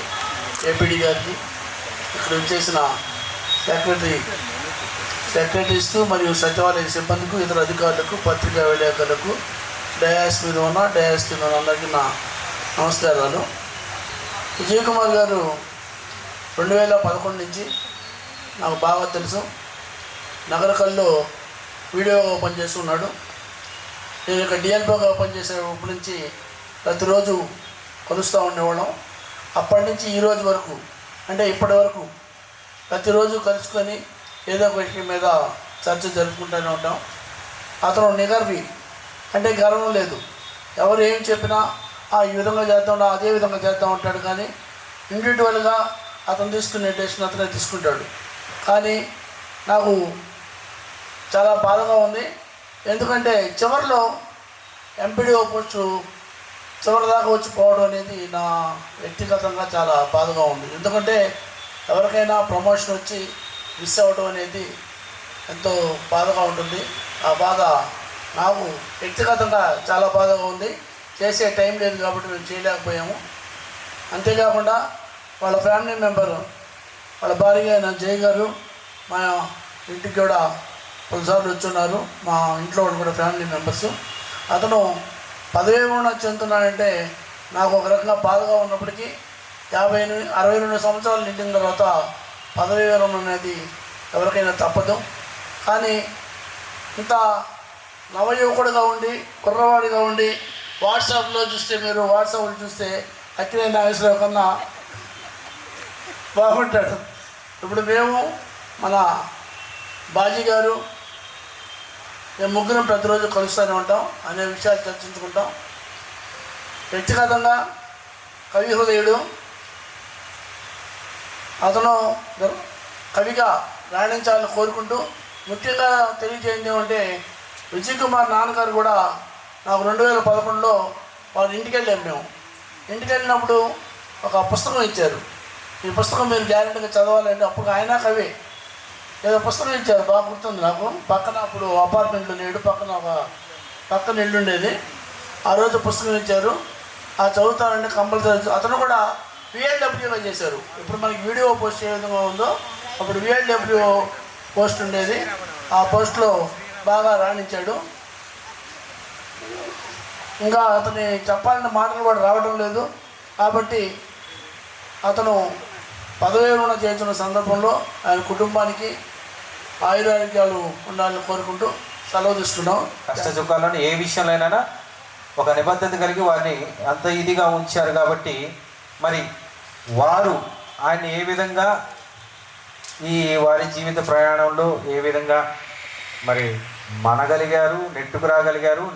ఏపీడీ గారికి, ఇక్కడ వచ్చేసిన సెక్రటరీస్ మరియు సచివాలయ సిబ్బందికి, ఇతర అధికారులకు, పత్రికా విలేకరులకు, డయాస్ మీద ఉన్న డయాస్ కింద ఉన్న అందరికీ నా నమస్కారాలు. విజయ్ కుమార్ గారు 2011 నుంచి నాకు బాగా తెలుసు. నగరకల్లో వీడియోగా పనిచేస్తున్నాడు. నేను ఇక్కడ డిఎల్పీగా పనిచేసేటప్పటి నుంచి ప్రతిరోజు కలుస్తూ ఉండేవాళ్ళం. అప్పటి నుంచి ఈ రోజు వరకు, అంటే ఇప్పటి వరకు ప్రతిరోజు కలుసుకొని ఏదో ఒక విషయం మీద చర్చ జరుపుకుంటూనే ఉంటాం. అతను నిగర్వి, అంటే గర్వం లేదు. ఎవరు ఏం చెప్పినా ఈ విధంగా చేద్దాం, అదే విధంగా చేద్దాం ఉంటాడు. కానీ ఇండివిజువల్గా అతను తీసుకునే డెసిషన్ అతనే తీసుకుంటాడు. కానీ నాకు చాలా బాధగా ఉంది. ఎందుకంటే చివరిలో ఎంపీడీఓ పోస్టు చివరి దాకా వచ్చి పోవడం అనేది నా వ్యక్తిగతంగా చాలా బాధగా ఉంది. ఎందుకంటే ఎవరికైనా ప్రమోషన్ వచ్చి మిస్ అవ్వడం అనేది ఎంతో బాధగా ఉంటుంది. ఆ బాధ నాకు వ్యక్తిగతంగా చాలా బాధగా ఉంది. చేసే టైం లేదు కాబట్టి మేము చేయలేకపోయాము. అంతేకాకుండా వాళ్ళ ఫ్యామిలీ మెంబరు, వాళ్ళ భార్య అయిన జయ్ గారు మా ఇంటికి కూడా కొన్నిసార్లు వచ్చున్నారు. మా ఇంట్లో వాళ్ళు కూడా ఫ్యామిలీ మెంబర్స్. అతను పదవి విరమణ చెందుతున్నాడంటే నాకు ఒక రకంగా బాధగా ఉన్నప్పటికీ 62 సంవత్సరాలు నిండిన తర్వాత పదవి విరమణ అనేది ఎవరికైనా తప్పదు. కానీ ఇంత నవయువకుడిగా ఉండి, కుర్రవాడిగా ఉండి, వాట్సాప్లో చూస్తే, మీరు వాట్సాప్లో చూస్తే అక్కినే నాగేశ్వరరావు కన్నా బాగుంటాడు. ఇప్పుడు మేము, మన బాజీ గారు, మేము ముగ్గురం ప్రతిరోజు కలుస్తూనే ఉంటాం, అనే విషయాలు చర్చించుకుంటాం. వ్యక్తిగతంగా కవి హృదయుడు. అతను కవిగా రాణించాలని కోరుకుంటూ, ముఖ్యంగా తెలియజేయండి ఏమంటే, విజయ్ కుమార్ నాన్నగారు కూడా నాకు 2011లో వాళ్ళ ఇంటికి వెళ్ళాము. మేము ఇంటికి వెళ్ళినప్పుడు ఒక పుస్తకం ఇచ్చారు. ఈ పుస్తకం మీరు గ్యారెంటీగా చదవాలంటే, అప్పుడు ఆయన కవి ఏదో పుస్తకం ఇచ్చారు, బాగా గుర్తుంది నాకు. పక్కన అప్పుడు అపార్ట్మెంట్లు లేడు, పక్కన ఇల్లు ఉండేది. ఆ రోజు పుస్తకం ఇచ్చారు. ఆ చదువుతానంటే కంపల్సరీ. అతను కూడా విఎల్డబ్ల్యూగా చేశారు. ఇప్పుడు మనకి వీడియో పోస్ట్ ఏ విధంగా ఉందో అప్పుడు విఎల్డబ్ల్యూ పోస్ట్ ఉండేది. ఆ పోస్ట్లో బాగా రాణించాడు. ఇంకా అతని చెప్పాలన్న మాటలు కూడా రావడం లేదు. కాబట్టి అతను పదవి విరమణ చేస్తున్న సందర్భంలో ఆయన కుటుంబానికి ఆయురారోగ్యాలు ఉండాలని కోరుకుంటూ సెలవు తీసుకున్నాం. కష్ట సుఖాలను ఏ విషయంలోనైనా ఒక నిబద్ధత కలిగి వారిని అంత ఇదిగా ఉంచారు. కాబట్టి మరి వారు ఆయన ఏ విధంగా ఈ వారి జీవిత ప్రయాణంలో ఏ విధంగా మరి మనగలిగారు,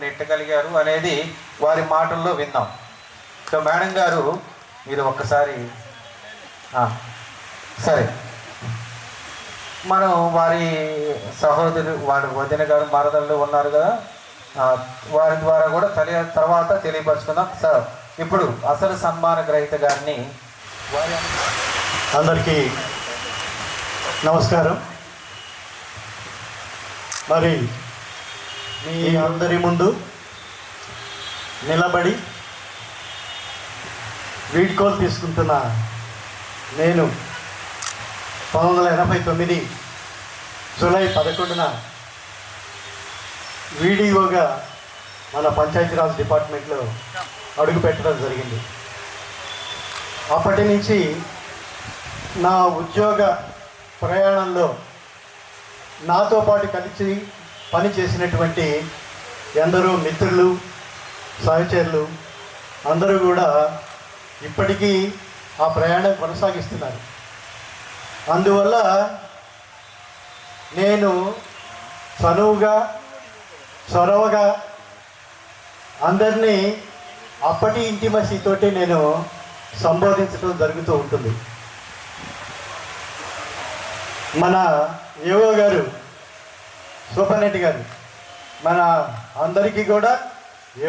నెట్టగలిగారు అనేది వారి మాటల్లో విన్నాం. సో మేడం గారు, మీరు ఒక్కసారి సరే, మనం వారి సహోదరు, వారి వదిన గారు, మరదళ్ళు ఉన్నారు కదా, వారి ద్వారా కూడా తర్వాత తెలియపరుచుకుందాం. సార్, ఇప్పుడు అసలు సన్మాన గ్రహీత గారిని వారి అందరికీ నమస్కారం. మరి మీ అందరి ముందు నిలబడి వీడ్కోలు తీసుకుంటున్న నేను 1989 జూలై 11న వీడియోగా మన పంచాయతీరాజ్ డిపార్ట్మెంట్లో అడుగుపెట్టడం జరిగింది. అప్పటి నుంచి నా ఉద్యోగ ప్రయాణంలో నాతో పాటు కలిసి పని చేసినటువంటి ఎందరో మిత్రులు, సహచరులు అందరూ కూడా ఇప్పటికీ ఆ ప్రయాణం కొనసాగిస్తున్నారు. అందువల్ల నేను చనువుగా, చొరవగా అందరినీ అప్పటి ఇంటిమసీతోటి నేను సంబోధించడం జరుగుతూ ఉంటుంది. మన ఏవో గారు, సూపర్నెట్ గారు, మన అందరికీ కూడా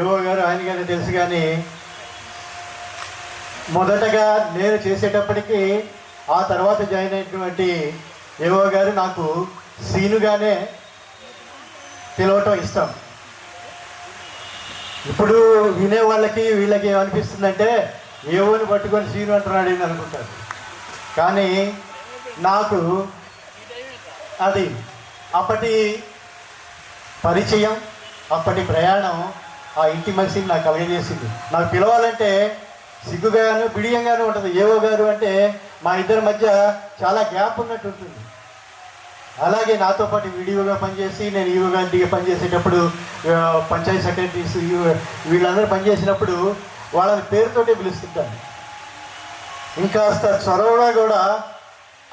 ఏవో గారు ఆయన గారు తెలుసు. కానీ మొదటగా నేను చేసేటప్పటికీ ఆ తర్వాత జాయిన్ అయినటువంటి ఏవో గారు నాకు సీనుగానే పిలవటం ఇష్టం. ఇప్పుడు వినే వాళ్ళకి వీళ్ళకి ఏమనిపిస్తుందంటే ఏవోని పట్టుకొని సీను అంటున్నాడు అని అనుకుంటారు. కానీ నాకు అది అప్పటి పరిచయం, అప్పటి ప్రయాణం, ఆ ఇంటిమసీని నాకు కలగజేసింది. నాకు పిలవాలంటే సిగ్గుగాను బిడియంగాను ఉంటుంది. ఏవో గారు అంటే మా ఇద్దరి మధ్య చాలా గ్యాప్ ఉన్నట్టు ఉంటుంది. అలాగే నాతో పాటు వీడియోగా పనిచేసి నేను ఈవో గారికి పనిచేసేటప్పుడు పంచాయతీ సెక్రటరీస్ వీళ్ళందరూ పనిచేసినప్పుడు వాళ్ళని పేరుతోటే పిలుస్తుంటాను. ఇంకాస్త చొరవగా కూడా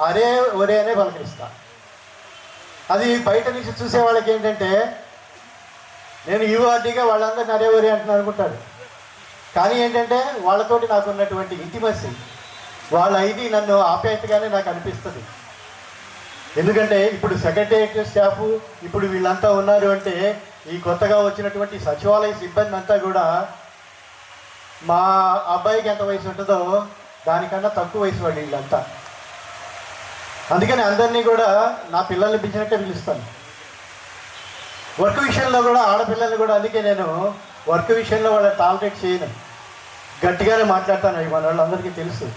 అరే ఒరే అనే పలకరిస్తా. అది బయట నుంచి చూసే వాళ్ళకి ఏంటంటే నేను ఈవోఆర్డీగా వాళ్ళందరినీ అరే ఒరే అంటున్నాను అనుకుంటారు. కానీ ఏంటంటే వాళ్ళతోటి నాకు ఉన్నటువంటి ఇంటిమసీ, వాళ్ళ ఇది నన్ను ఆప్యాయతగానే నాకు అనిపిస్తుంది. ఎందుకంటే ఇప్పుడు సెక్రటేరియట్ స్టాఫ్ ఇప్పుడు వీళ్ళంతా ఉన్నారు అంటే ఈ కొత్తగా వచ్చినటువంటి సచివాలయ సిబ్బంది అంతా కూడా మా అబ్బాయికి ఎంత వయసు ఉంటుందో దానికన్నా తక్కువ వయసు వాళ్ళు వీళ్ళంతా. అందుకని అందరినీ కూడా నా పిల్లల్ని పిలిచినట్టే పిలుస్తాను. వర్క్ విషయంలో కూడా ఆడపిల్లల్ని కూడా అందుకే నేను వర్క్ విషయంలో వాళ్ళని టాలరేట్ చేయను, గట్టిగానే మాట్లాడతాను. అవి మన వాళ్ళందరికీ తెలుసు.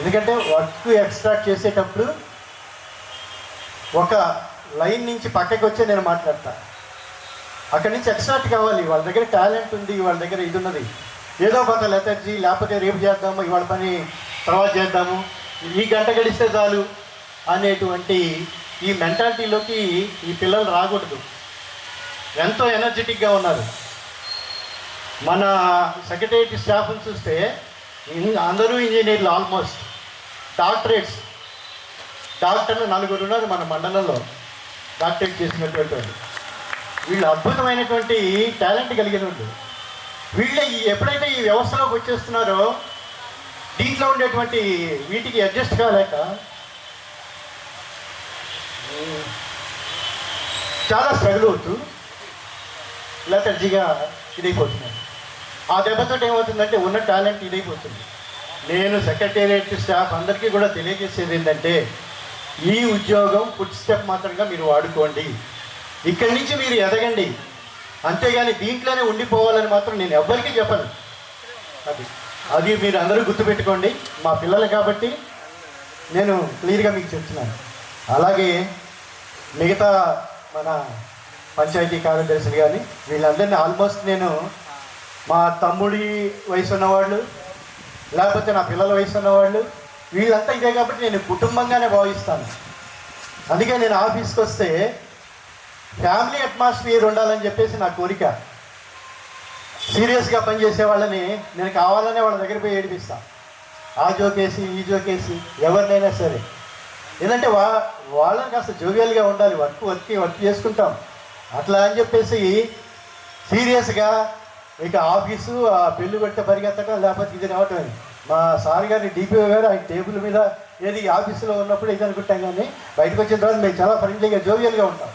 ఎందుకంటే వర్క్ ఎక్స్ట్రాక్ట్ చేసేటప్పుడు ఒక లైన్ నుంచి పక్కకి వచ్చి నేను మాట్లాడతా. అక్కడి నుంచి ఎక్స్ట్రాక్ట్ కావాలి. వాళ్ళ దగ్గర టాలెంట్ ఉంది, వాళ్ళ దగ్గర ఇది ఉన్నది, ఏదో కొంత లెథర్జీ, లేకపోతే రేపు చేద్దాము, ఇవాళ పని తర్వాత చేద్దాము, ఈ గంట గడిస్తే చాలు అనేటువంటి ఈ మెంటాలిటీలోకి ఈ పిల్లలు రాకూడదు. ఎంతో ఎనర్జెటిక్గా ఉన్నారు. మన సెక్రటేరియట్ స్టాఫ్ని చూస్తే అందరూ ఇంజనీర్లు, ఆల్మోస్ట్ డాక్టరేట్స్. డాక్టర్లు 4 ఉన్నారు మన మండలంలో డాక్టరేట్ చేసినటువంటి వాళ్ళు. వీళ్ళు అద్భుతమైనటువంటి టాలెంట్ కలిగిన వాళ్ళు. వీళ్ళే ఎప్పుడైతే ఈ వ్యవస్థలోకి వచ్చేస్తున్నారో దీంట్లో ఉండేటువంటి వీటికి అడ్జస్ట్ కాలేక చాలా స్ట్రగుల్ అవుతూ లెథర్జీగా ఇదైపోతున్నారు. ఆ దెబ్బతో ఏమవుతుందంటే ఉన్న టాలెంట్ ఇదైపోతుంది. నేను సెక్రటేరియట్ స్టాఫ్ అందరికీ కూడా తెలియజేసేది ఏంటంటే ఈ ఉద్యోగం ఫుడ్ స్టెప్ మాత్రంగా మీరు వాడుకోండి, ఇక్కడి నుంచి మీరు ఎదగండి, అంతేగాని దీంట్లోనే ఉండిపోవాలని మాత్రం నేను ఎవ్వరికీ చెప్పను. అది మీరు అందరూ గుర్తుపెట్టుకోండి. మా పిల్లలు కాబట్టి నేను క్లియర్గా మీకు చెప్తున్నాను. అలాగే మిగతా మన పంచాయతీ కార్యదర్శులు కానీ వీళ్ళందరినీ ఆల్మోస్ట్ నేను మా తమ్ముడి వయసు ఉన్నవాళ్ళు, లేకపోతే నా పిల్లల వయసు ఉన్నవాళ్ళు, వీళ్ళంతా ఇదే కాబట్టి నేను కుటుంబంగానే భావిస్తాను. అందుకే నేను ఆఫీస్కి వస్తే ఫ్యామిలీ అట్మాస్ఫియర్ ఉండాలని చెప్పేసి నా కోరిక. సీరియస్గా పనిచేసే వాళ్ళని నేను కావాలనే వాళ్ళ దగ్గర పోయి ఏడిపిస్తాను. ఆ జోకేసి ఈ జోకేసి ఎవరినైనా సరే. ఏంటంటే వాళ్ళని కాస్త జోవియల్గా ఉండాలి. వర్క్ చేసుకుంటాం అట్లా అని చెప్పేసి సీరియస్గా ఇక ఆఫీసు ఆ పెళ్ళి పెడితే పరిగెత్తడం, లేకపోతే ఇది రావటం. మా సార్ గారిని డిపిఓ గారు ఆయన టేబుల్ మీద ఏది ఆఫీసులో ఉన్నప్పుడు ఇది అనుకుంటాం. కానీ బయటకు వచ్చిన తర్వాత మేము చాలా ఫ్రెండ్లీగా జోవియల్గా ఉంటాం.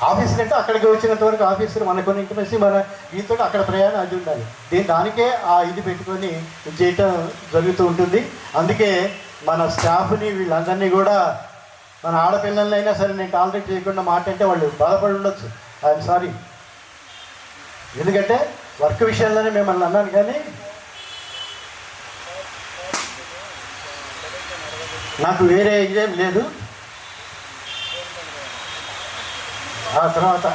ఆఫీసులు అంటే అక్కడికి వచ్చినంత వరకు ఆఫీసులు మనకొని ఇంటిమేసి మన దీంతో అక్కడ ప్రయాణం అది ఉండాలి. దానికే ఆ ఇది పెట్టుకొని చేయటం జరుగుతూ ఉంటుంది. అందుకే మన స్టాఫ్ని వీళ్ళందరినీ కూడా మన ఆడపిల్లలైనా సరే నేను టాలరేట్ చేయకుండా మాట అంటే వాళ్ళు బాధపడి ఉండొచ్చు. I'm sorry. ఎందుకంటే వర్క్ విషయంలోనే మిమ్మల్ని అన్నాను, కానీ నాకు వేరే ఇదేం లేదు. ఆ తర్వాత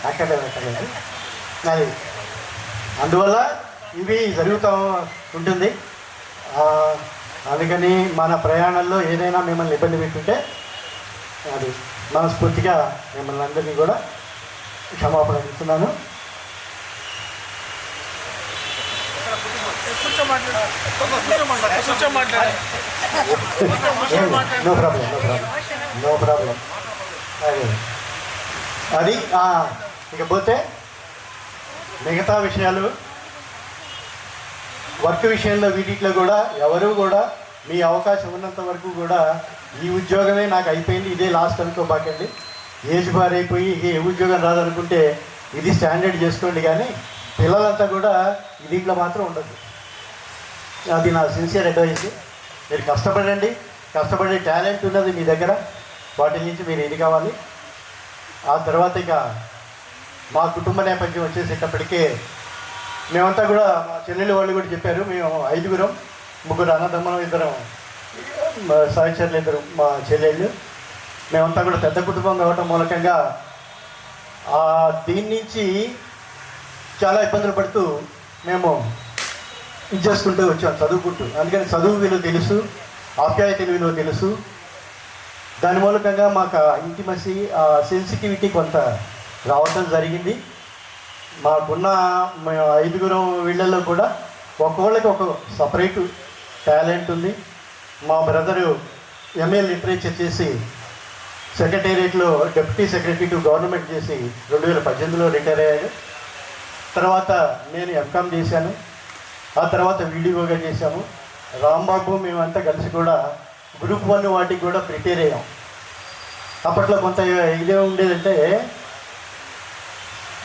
అక్కడే అది అందువల్ల ఇవి జరుగుతూ ఉంటుంది. అందుకని మన ప్రయాణంలో ఏదైనా మిమ్మల్ని ఇబ్బంది పెట్టుంటే అది మనస్ఫూర్తిగా మిమ్మల్ని అందరినీ కూడా క్షమాపణ ఇస్తున్నాను. No problem, no problem, no problem. అది ఇకపోతే మిగతా విషయాలు వర్క్ విషయంలో వీటిలో కూడా ఎవరు కూడా మీ అవకాశం ఉన్నంత వరకు కూడా ఈ ఉద్యోగమే నాకు అయిపోయింది, ఇదే లాస్ట్ అనుకోబాకండి. ఏజ్ బార్ అయిపోయి ఏ ఉద్యోగం రాదనుకుంటే ఇది స్టాండర్డ్ చేసుకోండి. కానీ పిల్లలంతా కూడా దీంట్లో మాత్రం ఉండదు. అది నా సిన్సియర్ అడ్వైస్. మీరు కష్టపడండి, కష్టపడే టాలెంట్ ఉన్నది మీ దగ్గర, వాటి నుంచి మీరు ఇది కావాలి. ఆ తర్వాత ఇక మా కుటుంబ నేపథ్యం వచ్చేసేటప్పటికే మేమంతా కూడా మా చెల్లెలు వాళ్ళు కూడా చెప్పారు. మేము 5గురం, 3 అన్నదమ్ములు, 2 సహచరులు, 2 మా చెల్లెళ్ళు. మేమంతా కూడా పెద్ద కుటుంబం కావటం మూలకంగా దీని నుంచి చాలా ఇబ్బందులు పడుతూ మేము ఇది చేసుకుంటూ వచ్చాం, చదువుకుంటూ. అందుకని చదువు విలువ తెలుసు, ఆప్యాయత విలువ తెలుసు. దాని మూలకంగా మాకు ఇంటిమసీ సెన్సిటివిటీ కొంత రావటం జరిగింది. మాకున్న 5గురం వీళ్ళల్లో కూడా ఒక్కొక్కళ్ళకి ఒక సపరేటు టాలెంట్ ఉంది. మా బ్రదరు ఎంఏ లిటరేచర్ చేసి సెక్రటేరియట్లో డిప్యూటీ సెక్రటరీ టు గవర్నమెంట్ చేసి 2018లో రిటైర్ అయ్యాడు. తర్వాత నేను ఎంకామ్ చేశాను. ఆ తర్వాత వీడియోగా చేశాము. రాంబాబు మేమంతా కలిసి కూడా గ్రూప్ 1 వాటికి కూడా ప్రిపేర్ అయ్యాం. అప్పట్లో కొంత ఇదే ఉండేదంటే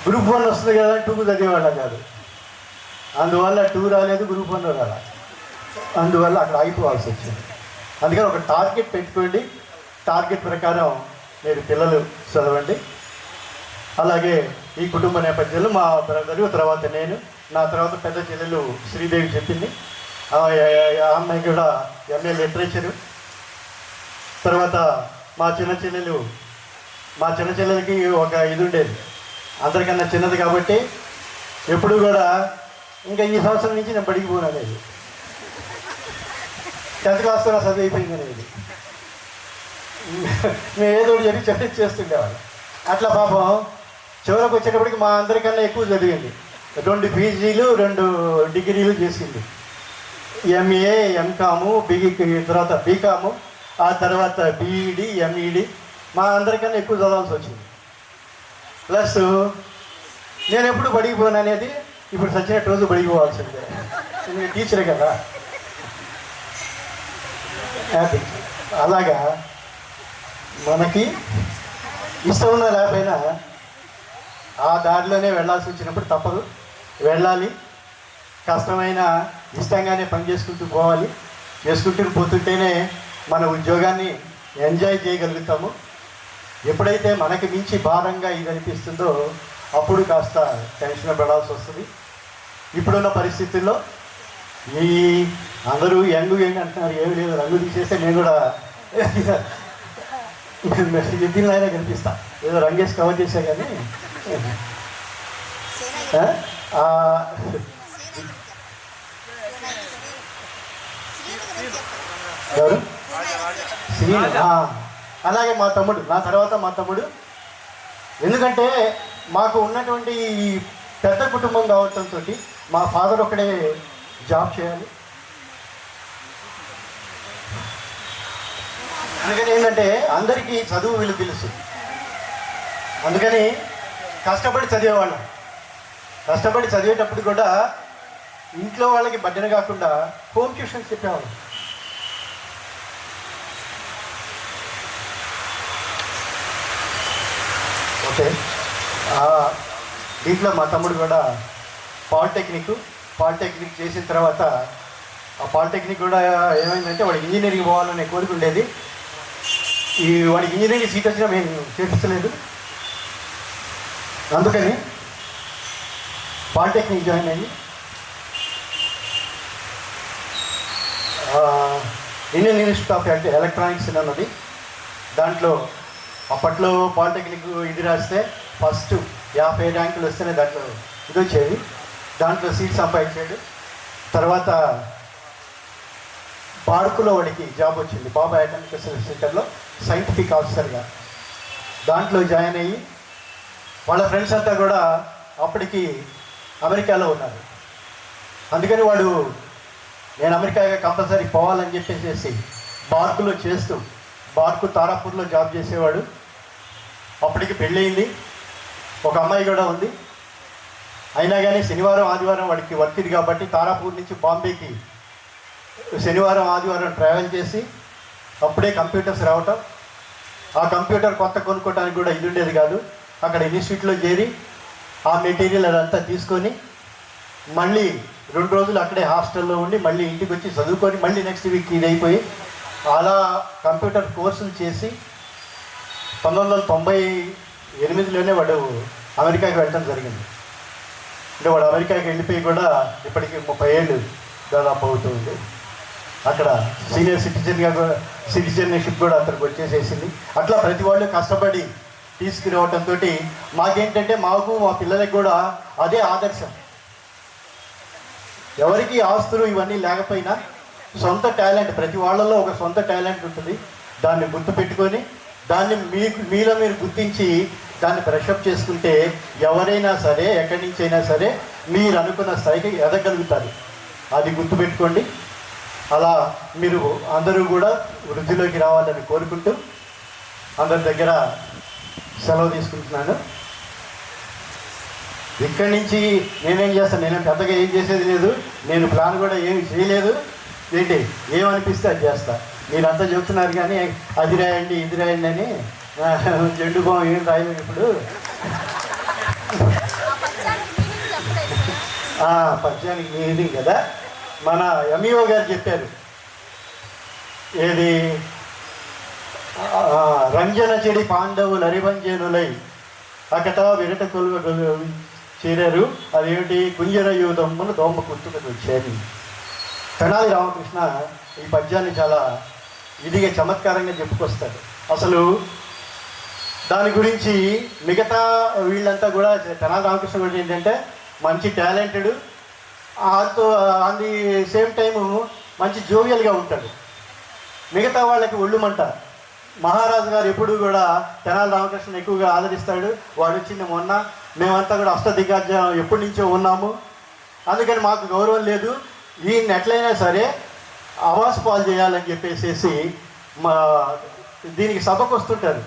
గ్రూప్ 1 వస్తుంది కదా 2 చదివేవాళ్ళం కాదు. అందువల్ల 2 రాలేదు, గ్రూప్ 1 రాలా. అందువల్ల అక్కడ ఆగిపోవాల్సి వచ్చింది. అందుకని ఒక టార్గెట్ పెట్టుకోండి, టార్గెట్ ప్రకారం మీరు పిల్లలు చదవండి. అలాగే ఈ కుటుంబ నేపథ్యంలో మా బ్రదరు, తర్వాత నేను, నా తర్వాత పెద్ద చెల్లెలు శ్రీదేవి చెప్పింది. ఆ అమ్మాయి కూడా ఎంఏ లిటరేచరు. తర్వాత మా చిన్న చెల్లెలకి ఒక ఇది ఉండేది, అందరికన్నా చిన్నది కాబట్టి ఎప్పుడు కూడా ఇంకా ఈ సంవత్సరం నుంచి నేను బడికి పోను అనేది, 10th క్లాస్ కూడా చదువు అయిపోయింది అనేది మేము ఏదో చెప్పి చేస్తుండేవాళ్ళం. అట్లా పాపం చివరికి వచ్చేటప్పటికి మా అందరికన్నా ఎక్కువ చదివింది. 2 పీజీలు 2 డిగ్రీలు చేసింది. ఎంఏ, ఎంకాము, తర్వాత బీకాము, ఆ తర్వాత బీఈడి, ఎంఈడి. మా అందరికన్నా ఎక్కువ చదవాల్సి వచ్చింది. ప్లస్ నేను ఎప్పుడు బడికి పోను అనేది ఇప్పుడు సచ్చినట్టు రోజు బడికి పోవాల్సిందే. నేను టీచరే కదా. హ్యాపీ. అలాగా మనకి ఇష్టం ఉన్న లేకపోయినా ఆ దారిలోనే వెళ్ళాల్సి వచ్చినప్పుడు తప్పదు, వెళ్ళాలి. కష్టమైన ఇష్టంగానే పని చేసుకుంటూ పోవాలి. చేసుకుంటూ పోతుంటేనే మన ఉద్యోగాన్ని ఎంజాయ్ చేయగలుగుతాము. ఎప్పుడైతే మనకి మించి భారంగా ఇది అనిపిస్తుందో అప్పుడు కాస్త టెన్షన్ పడాల్సి వస్తుంది. ఇప్పుడున్న పరిస్థితుల్లో ఈ అందరూ యంగ్ అంటున్నారు, ఏమి లేదు, రంగు తీసేస్తే నేను కూడా దీనిలో అయినా కనిపిస్తా, ఏదో రంగేసి కవర్ చేశా. కానీ ఎవరు అలాగే మా తమ్ముడు, నా తర్వాత మా తమ్ముడు. ఎందుకంటే మాకు ఉన్నటువంటి పెద్ద కుటుంబం కావడంతో మా ఫాదర్ ఒకడే జాబ్ చేయాలి. అందుకని ఏంటంటే అందరికీ చదువు విలువ తెలుసు. అందుకని కష్టపడి చదివేవాళ్ళం. కష్టపడి చదివేటప్పుడు కూడా ఇంట్లో వాళ్ళకి బడ్డన కాకుండా హోమ్ ట్యూషన్స్ చెప్పేవాళ్ళం. ఓకే, దీంట్లో మా తమ్ముడు కూడా పాలిటెక్నిక్ చేసిన తర్వాత ఆ పాలిటెక్నిక్ కూడా ఏమైందంటే వాడికి ఇంజనీరింగ్ పోవాలనే కోరిక ఉండేది. వాడికి ఇంజనీరింగ్ సీట్ వచ్చినా మేము చేర్చలేదు. అందుకని పాలిటెక్నిక్ జాయిన్ అయ్యి ఇండియన్ ఇన్స్టిట్యూట్ ఆఫ్ ఎలక్ట్రానిక్స్ అన్నది, దాంట్లో అప్పట్లో పాలిటెక్నిక్ ఇది రాస్తే ఫస్ట్ 50 ర్యాంకులు వస్తేనే దాంట్లో ఇది వచ్చేది. దాంట్లో సీట్ సంపాదించాడు. తర్వాత బార్కులో వాడికి జాబ్ వచ్చింది, బాబా అటామిక్ రీసెర్చ్ సెంటర్లో సైంటిఫిక్ ఆఫీసర్గా. దాంట్లో జాయిన్ అయ్యి వాళ్ళ ఫ్రెండ్స్ అంతా కూడా అప్పటికి అమెరికాలో ఉన్నారు. అందుకని వాడు నేను అమెరికాగా కంపల్సరీ పోవాలని చెప్పేసి బార్కులో చేస్తూ, బార్కు తారాపూర్లో జాబ్ చేసేవాడు. అప్పటికి పెళ్ళయింది, ఒక అమ్మాయి కూడా ఉంది. అయినా కానీ శనివారం ఆదివారం వాడికి వర్క్ ఇది కాబట్టి తారాపూర్ నుంచి బాంబేకి శనివారం ఆదివారం ట్రావెల్ చేసి, అప్పుడే కంప్యూటర్స్ రావటం, ఆ కంప్యూటర్ కొత్త కొనుక్కోవడానికి కూడా ఇది ఉండేది కాదు. అక్కడ ఇన్స్టిట్యూట్లో చేరి ఆ మెటీరియల్ అదంతా తీసుకొని మళ్ళీ 2 రోజులు అక్కడే హాస్టల్లో ఉండి మళ్ళీ ఇంటికి వచ్చి చదువుకొని మళ్ళీ నెక్స్ట్ వీక్ ఇది అయిపోయి అలా కంప్యూటర్ కోర్సులు చేసి 1998లోనే వాడు అమెరికాకి వెళ్ళడం జరిగింది. అంటే వాడు అమెరికాకి వెళ్ళిపోయి కూడా ఇప్పటికి 30 ఏళ్ళు దాదాపు అవుతుంది. అక్కడ సీనియర్ సిటిజన్షిప్ కూడా అతనికి వచ్చేసేసింది. అట్లా ప్రతి వాళ్ళు కష్టపడి తీసుకురావటంతో మాకేంటంటే మాకు మా పిల్లలకి కూడా అదే ఆదర్శం. ఎవరికి ఆస్తులు ఇవన్నీ లేకపోయినా సొంత టాలెంట్, ప్రతి వాళ్ళలో ఒక సొంత టాలెంట్ ఉంటుంది. దాన్ని గుర్తుపెట్టుకొని దాన్ని మీలో మీరు గుర్తించి దాన్ని బ్రషప్ చేసుకుంటే ఎవరైనా సరే ఎక్కడి నుంచి అయినా సరే మీరు అనుకున్న స్థాయికి ఎదగలుగుతారు. అది గుర్తుపెట్టుకోండి. అలా మీరు అందరూ కూడా వృద్ధిలోకి రావాలని కోరుకుంటూ అందరి దగ్గర సెలవు తీసుకుంటున్నాను. ఇక్కడి నుంచి నేనేం చేస్తాను, నేనేం పెద్దగా ఏం చేసేది లేదు, నేను ప్లాన్ కూడా ఏమి చేయలేదు. ఏంటి ఏమనిపిస్తే అది చేస్తా. మీరంతా చెప్తున్నారు కానీ అది రాయండి ఇది రాయండి అని, జెండు బాం ఏం రాయలేదు. ఇప్పుడు పద్యానికి మీనింగ్ కదా, మన ఎంఈఓ గారు చెప్పారు. ఏది రంజన చెడి పాండవులు అరిభంజనులై అకట విరట కొలువ చేరారు. అదేమిటి కుంజర యూదమ్మును దోమ కుర్తుకు వచ్చారు. తెనాలి రామకృష్ణ ఈ పద్యాన్ని చాలా ఇదిగా చమత్కారంగా చెప్పుకొస్తాడు. అసలు దాని గురించి మిగతా వీళ్ళంతా కూడా తెనాలి రామకృష్ణ గురించి ఏంటంటే మంచి talented, on the same time మంచి జోవియల్గా ఉంటాడు. మిగతా వాళ్ళకి ఒళ్ళుమంట. మహారాజు గారు ఎప్పుడు కూడా తెనాలి రామకృష్ణ ఎక్కువగా ఆదరిస్తాడు. వాడు వచ్చింది మొన్న, మేమంతా కూడా అష్టదిగ్గజం ఎప్పటి నుంచో ఉన్నాము, అందుకని మాకు గౌరవం లేదు, ఈయన్ని ఎట్లయినా సరే అవాస్ పాలు చేయాలని చెప్పేసి మా దీనికి సభకు వస్తుంటారు.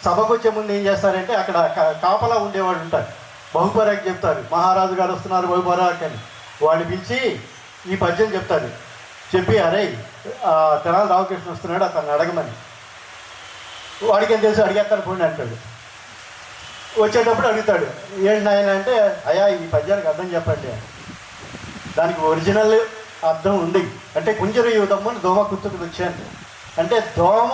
సభకు వచ్చే ముందు ఏం చేస్తారంటే అక్కడ కాపలా ఉండేవాడు ఉంటారు, బహుపరాకి చెప్తారు, మహారాజు గారు వస్తున్నారు బహుపరాకి అని. వాడిని పిలిచి ఈ పద్యం చెప్తారు. చెప్పి అరే తెనాలి రామకృష్ణ వస్తున్నాడు అతన్ని అడగమని. వాడికి ఏం తెలుసు, అడిగేస్తాను పోండి అంటాడు. వచ్చేటప్పుడు అడుగుతాడు, ఏంటి నాయన అంటే, అయ్యా ఈ పద్యానికి అర్థం చెప్పండి. దానికి ఒరిజినల్ అర్థం ఉంది. అంటే కుంజర యూదమ్మని దోమ కుర్తుకు వచ్చాను అంటే, దోమ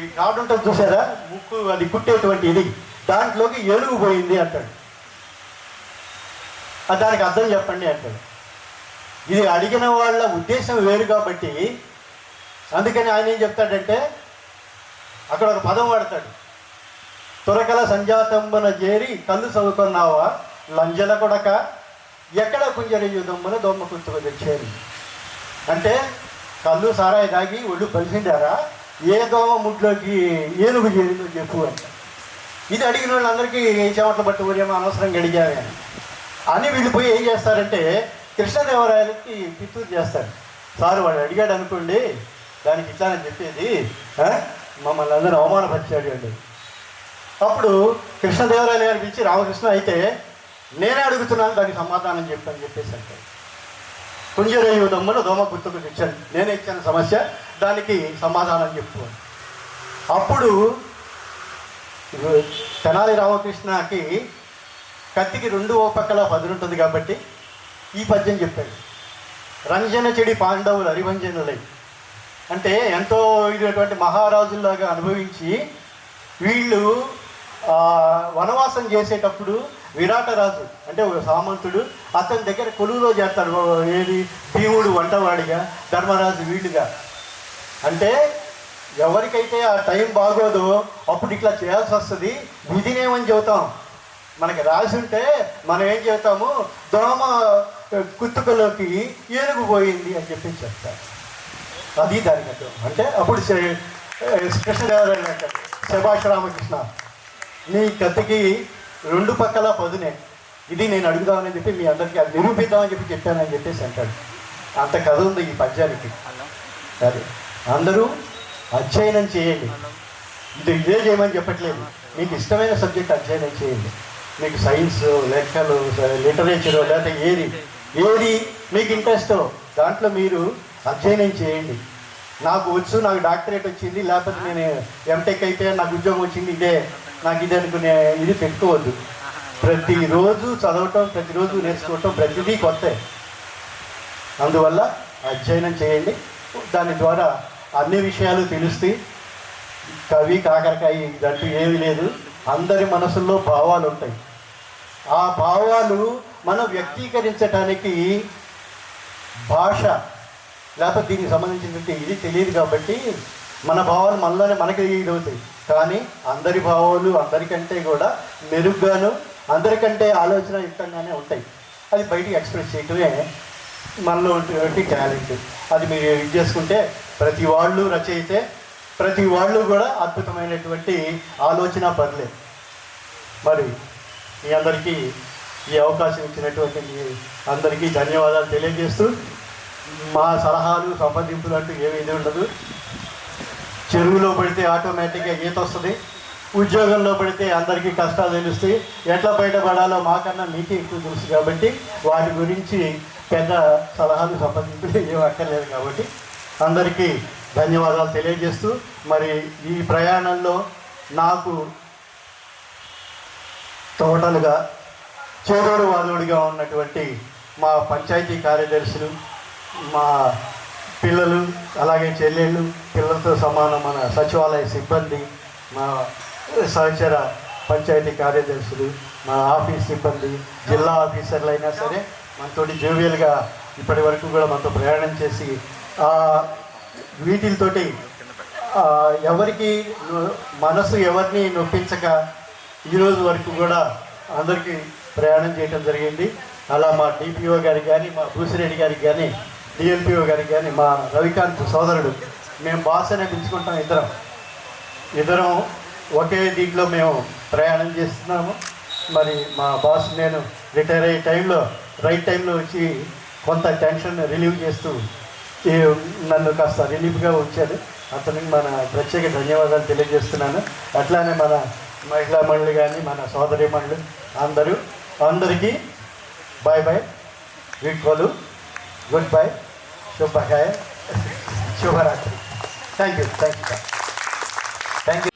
ఈ కాడు ఉంటుంది చూసారా, ముక్కు అది కుట్టేటువంటి ఇది, దాంట్లోకి ఏనుగు పోయింది అంటాడు. దానికి అర్థం చెప్పండి అంటాడు. ఇది అడిగిన వాళ్ళ ఉద్దేశం వేరు కాబట్టి అందుకని ఆయన ఏం చెప్తాడంటే అక్కడ ఒక పదం వాడతాడు. తురకల సంజాతంబన చేరి కళ్ళు చదువుకున్నావా లంజల కొడక, ఎక్కడ కుంజర యూదమ్మన దోమ కుర్తుకు తెచ్చేది అంటే, కళ్ళు సారాయి తాగి ఒళ్ళు కలిసిందారా, ఏ దోమ ముడ్లోకి ఏనుగు చేరిందో చెప్పు అంట. ఇది అడిగిన వాళ్ళందరికీ చెమటలు పట్టు ఊరేమో అనవసరంగా అడిగామే అని వీళ్ళు పోయి ఏం చేస్తారంటే కృష్ణదేవరాయలకి పిత్తూరు చేస్తారు. సార్ వాడు అడిగాడు అనుకోండి, దానికి ఇట్లానని చెప్పేది మమ్మల్ని అందరూ అవమానపరిచాడు అండి. అప్పుడు కృష్ణదేవరాయలు గారు పిలిచి, రామకృష్ణ అయితే నేనే అడుగుతున్నాను దానికి సమాధానం చెప్పని చెప్పేసి అంటారు. కుంజరయుధమ్మను దోమ గుర్తుకు తెచ్చాను, నేనే ఇచ్చాను సమస్య, దానికి సమాధానం చెప్పుకోండి. అప్పుడు తెనాలి రామకృష్ణకి కత్తికి 2 పక్కల 10 ఉంటుంది కాబట్టి ఈ పద్యం చెప్పాడు. రంజన చెడి పాండవులు అరిభంజనులై, అంటే ఎంతో ఇటువంటి మహారాజుల్లాగా అనుభవించి వీళ్ళు వనవాసం చేసేటప్పుడు విరాటరాజు అంటే ఒక సామంతుడు అతని దగ్గర కొలువులో చేస్తాడు. ఏది భీముడు వంటవాడిగా, ధర్మరాజు వీళ్ళుగా. అంటే ఎవరికైతే ఆ టైం బాగోదో అప్పుడు ఇట్లా చేయాల్సి వస్తుంది. విధినేమని చెబుతాం, మనకి రాసి ఉంటే మనం ఏం చెబుతాము, దోమ కుత్తుకలోకి ఏనుగు పోయింది అని చెప్పి చెప్తారు. అది దానికి అర్థం. అంటే అప్పుడు కృష్ణదేవరాయలు అంటారు, శభాష్ రామకృష్ణ, నీ కత్తికి 2 పక్కల 10నే, ఇది నేను అడుగుదామని చెప్పి మీ అందరికీ అది నిరూపిద్దామని చెప్పి చెప్పానని చెప్పేసి అంటాడు. అంత కథ ఉంది ఈ పద్యానికి. అది అందరూ అధ్యయనం చేయండి. ఇదే చేయమని చెప్పట్లేదు, మీకు ఇష్టమైన సబ్జెక్ట్ అధ్యయనం చేయండి. మీకు సైన్స్, లెక్కలు, లిటరేచరు, లేకపోతే ఏది మీకు ఇంట్రెస్టో దాంట్లో మీరు అధ్యయనం చేయండి. నాకు వచ్చు, నాకు డాక్టరేట్ వచ్చింది, లేకపోతే నేను ఎంటెక్ అయితే నాకు ఉద్యోగం వచ్చింది, నాకు ఇదే అనుకునే ఇది పెట్టుకోవద్దు. ప్రతిరోజు చదవటం, ప్రతిరోజు నేర్చుకోవటం, ప్రతిదీ కొత్త. అందువల్ల అధ్యయనం చేయండి. దాని ద్వారా అన్ని విషయాలు తెలుస్తాయి. కవి కాకరకాయ ఇదంటూ ఏమీ లేదు. అందరి మనసుల్లో భావాలు ఉంటాయి. ఆ భావాలు మనం వ్యక్తీకరించడానికి భాష లేకపోతే దీనికి సంబంధించినటువంటి ఇది తెలియదు కాబట్టి మన భావాలు మనలోనే మనకి ఇదవుతాయి. కానీ అందరి భావాలు అందరికంటే కూడా మెరుగ్గాను, అందరికంటే ఆలోచనాయుక్తంగానే ఉంటాయి. అది బయటికి ఎక్స్ప్రెస్ చేయటమే మనలో ఉన్నటువంటి టాలెంట్. అది మీరు ఇది చేసుకుంటే ప్రతి వాళ్ళు రచయితే, ప్రతి వాళ్ళు కూడా అద్భుతమైనటువంటి ఆలోచన పర్లేదు. మరి మీ అందరికీ ఈ అవకాశం ఇచ్చినటువంటి మీ అందరికీ ధన్యవాదాలు తెలియజేస్తూ, మా సలహాలు సంప్రదింపులు అంటూ ఏమీ ఉండదు. చెరువులో పడితే ఆటోమేటిక్గా ఈత వస్తుంది, ఉద్యోగంలో పడితే అందరికీ కష్టాలు తెలుస్తాయి. ఎట్లా బయటపడాలో మాకన్నా మీకే ఎక్కువ తెలుసు కాబట్టి వాటి గురించి పెద్ద సలహాలు సంప్రదింపులు ఏం అక్కర్లేదు. కాబట్టి అందరికీ ధన్యవాదాలు తెలియజేస్తూ, మరి ఈ ప్రయాణంలో నాకు టోటల్గా చేదోడు వాదోడుగా ఉన్నటువంటి మా పంచాయతీ కార్యదర్శులు, మా పిల్లలు, అలాగే చెల్లెళ్ళు, పిల్లలతో సమానం మన సచివాలయ సిబ్బంది, మా సహచర పంచాయతీ కార్యదర్శులు, మా ఆఫీస్ సిబ్బంది, జిల్లా ఆఫీసర్లు అయినా సరే మనతోటి జోవియల్గా ఇప్పటి వరకు కూడా మనతో ప్రయాణం చేసి వీటితోటి ఎవరికి మనసు ఎవరిని నొప్పించక ఈరోజు వరకు కూడా అందరికీ ప్రయాణం చేయడం జరిగింది. అలా మా డిపిఓ గారికి కానీ, మా భూసిరెడ్డి గారికి కానీ, డిఎల్పిఓ గారికి కానీ, మా రవికాంత్ సోదరుడు, మేము బాస్ అనే పిలుచుకుంటాం. ఇద్దరం ఒకే దీంట్లో మేము ప్రయాణం చేస్తున్నాము. మరి మా బాస్ నేను రిటైర్ అయ్యే టైంలో రైట్ టైంలో వచ్చి కొంత టెన్షన్ రిలీవ్ చేస్తూ నన్ను కాస్త రిలీఫ్గా ఉంచాడు. అతనికి మన ప్రత్యేక ధన్యవాదాలు తెలియజేస్తున్నాను. అట్లానే మన మహిళా మండలి కానీ, మన సోదరి మండలి అందరికీ బాయ్ బాయ్, వీడ్కోలు, గుడ్ బాయ్, శుభరాత్రి. Thank you thank you thank you.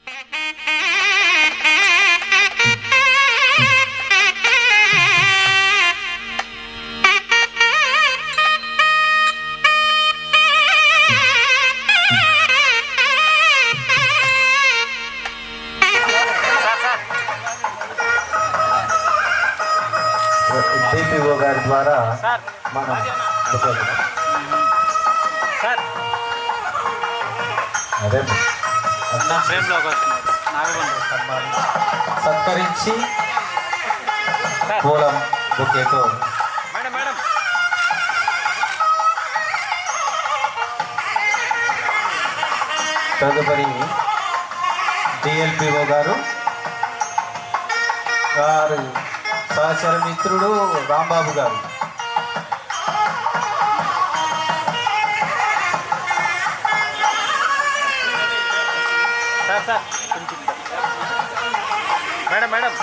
DPO గారి ద్వారా మనం సత్కరించి పూల బొకేతో తదుపరి డిఎల్పిఓ గారు సహచర మిత్రుడు రాంబాబు గారు. మేడం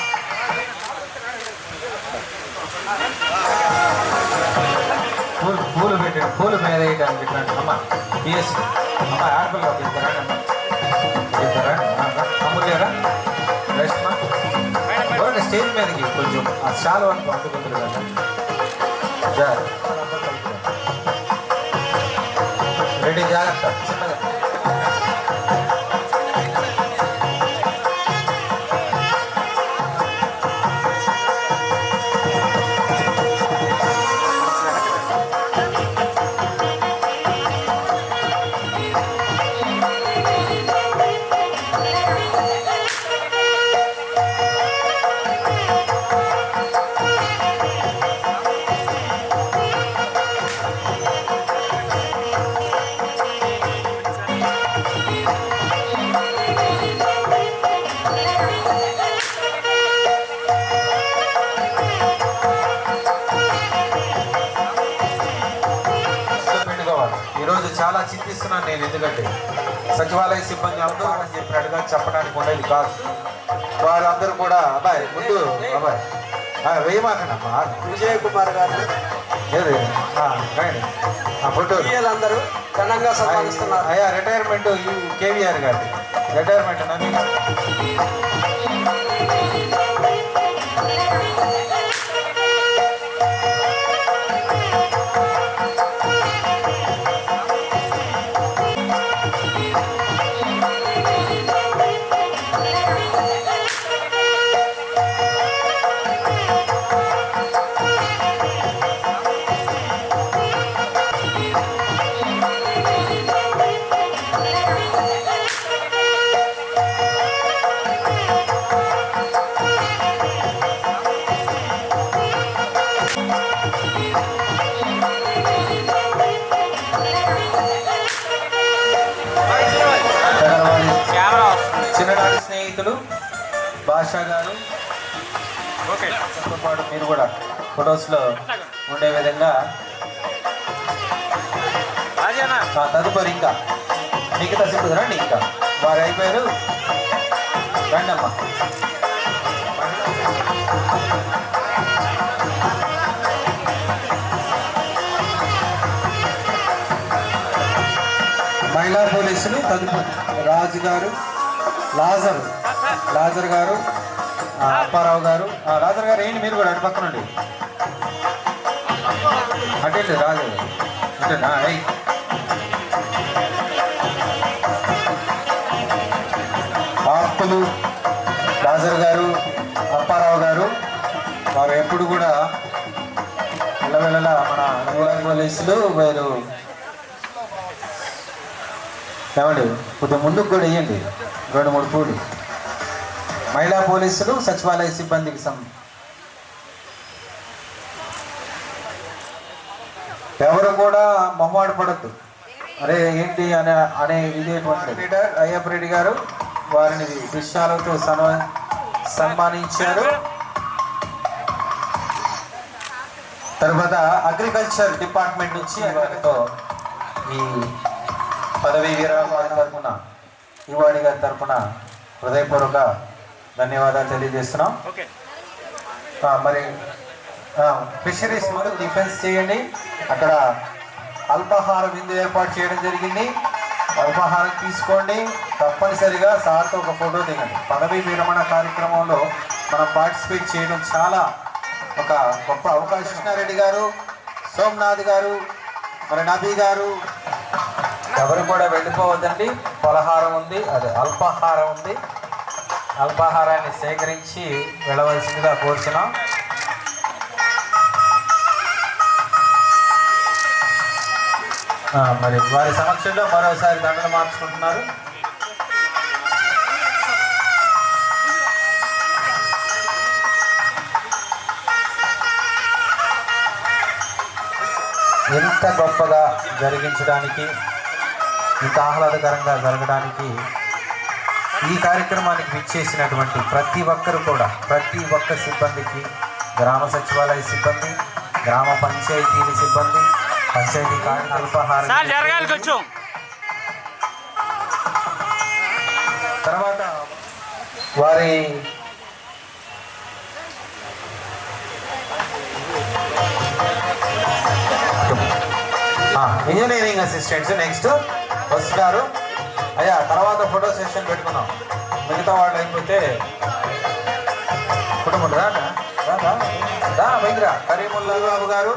ఫుల్ పూలు మీద వేయడానికి ఇట్లాంటి అమ్మ పిఎస్ అమ్మ ఆడపిల్ల ఇద్దరా ఇద్దరా అమ్ములేరా రేష్మా ఎవరైనా స్టేజ్ మీదకి కొంచెం ఆ షాలు అనుకో అందుకుంటారు కదా రెడీ జాగ్రత్త చిన్నగా ఈరోజు చాలా చింతిస్తున్నాను నేను, ఎందుకంటే సచివాలయ సిబ్బంది అందరూ అని చెప్పినట్టుగా చెప్పడానికి ఉండేది కాదు. వాళ్ళందరూ కూడా అబ్బాయి ముందు అబ్బాయి వేయమాకండమ్మా. విజయ్ కుమార్ గారు అందరూ ఘనంగా సన్మానిస్తున్నారు. అయ్యా రిటైర్మెంట్ కేవీఆర్ గారి రిటైర్మెంట్ నన్ను చిన్ననాటి స్నేహితులు భాషా గారు పాటు మీరు కూడా ఫొటోస్లో ఉండే విధంగా తదుపరి ఇంకా మిగతా సిబ్బంది రండి, ఇంకా వారు అయిపోయారు రండి అమ్మా. మహిళా పోలీసులు తదుపరి రాజు గారు, లాజర్ గారు, అప్పారావు గారు. లాజర్ గారు ఏంటి మీరు కూడా అటు పక్క నుండి అంటే రాజు అంటేనా ఆప్తులు లాజర్ గారు, అప్పారావు గారు వారు ఎప్పుడు కూడా వెళ్ళవెళ్ళలా మన మహిళా పోలీసులు వీరు ఏమండి కొద్దిగా ముందుకు కూడా వేయండి 2-3 పూలు. మహిళా పోలీసులు సచివాలయ సిబ్బందికి ఎవరు కూడా మొహమాట పడద్దు, అరే ఏంటి అనే ఇదేటువంటి లీడర్ అయ్యప్ప రెడ్డి గారు వారిని దృశ్యాలతో సన్మానించారు. తర్వాత అగ్రికల్చర్ డిపార్ట్మెంట్ నుంచి వారితో ఈ పదవీ విరామం తరఫున ఇవాడి గారి తరఫున హృదయపూర్వక ధన్యవాదాలు తెలియజేస్తున్నాం. మరి ఫిషరీస్ ముందు డిఫెన్స్ చేయండి. అక్కడ అల్పాహార విందు ఏర్పాటు చేయడం జరిగింది. అల్పాహారం తీసుకోండి. తప్పనిసరిగా సార్తో ఒక ఫోటో దిగండి. పదవీ విరమణ కార్యక్రమంలో మనం పార్టిసిపేట్ చేయడం చాలా ఒక గొప్ప అవకాశం. కృష్ణారెడ్డి గారు, సోమనాథ్ గారు, మరి నబీ గారు ఎవరు కూడా వెళ్ళిపోవద్దండి. పలహారం ఉంది, అదే అల్పాహారం ఉంది. అల్పాహారాన్ని సేకరించి వెళ్ళవలసిందిగా కోరుతున్నాం. మరి వారి సమక్షంలో మరోసారి దండలు మార్చుకుంటున్నారు. ఎంత గొప్పగా జరిగించడానికి, ఇంత ఆహ్లాదకరంగా జరగడానికి ఈ కార్యక్రమానికి విచ్చేసినటువంటి ప్రతి ఒక్కరు కూడా, ప్రతి ఒక్క సిబ్బందికి, గ్రామ సచివాలయ సిబ్బంది, గ్రామ పంచాయతీల సిబ్బంది, పంచాయతీ అల్పాహారం తర్వాత వారి ఇంజనీరింగ్ అసిస్టెంట్స్ నెక్స్ట్ వస్తారు. అయ్యా తర్వాత ఫోటో సెషన్ పెట్టుకున్నాం. మిగతా వాళ్ళు అయిపోతే కుటుంబం రా భైగ్రా కరీముల్లా బాబు గారు.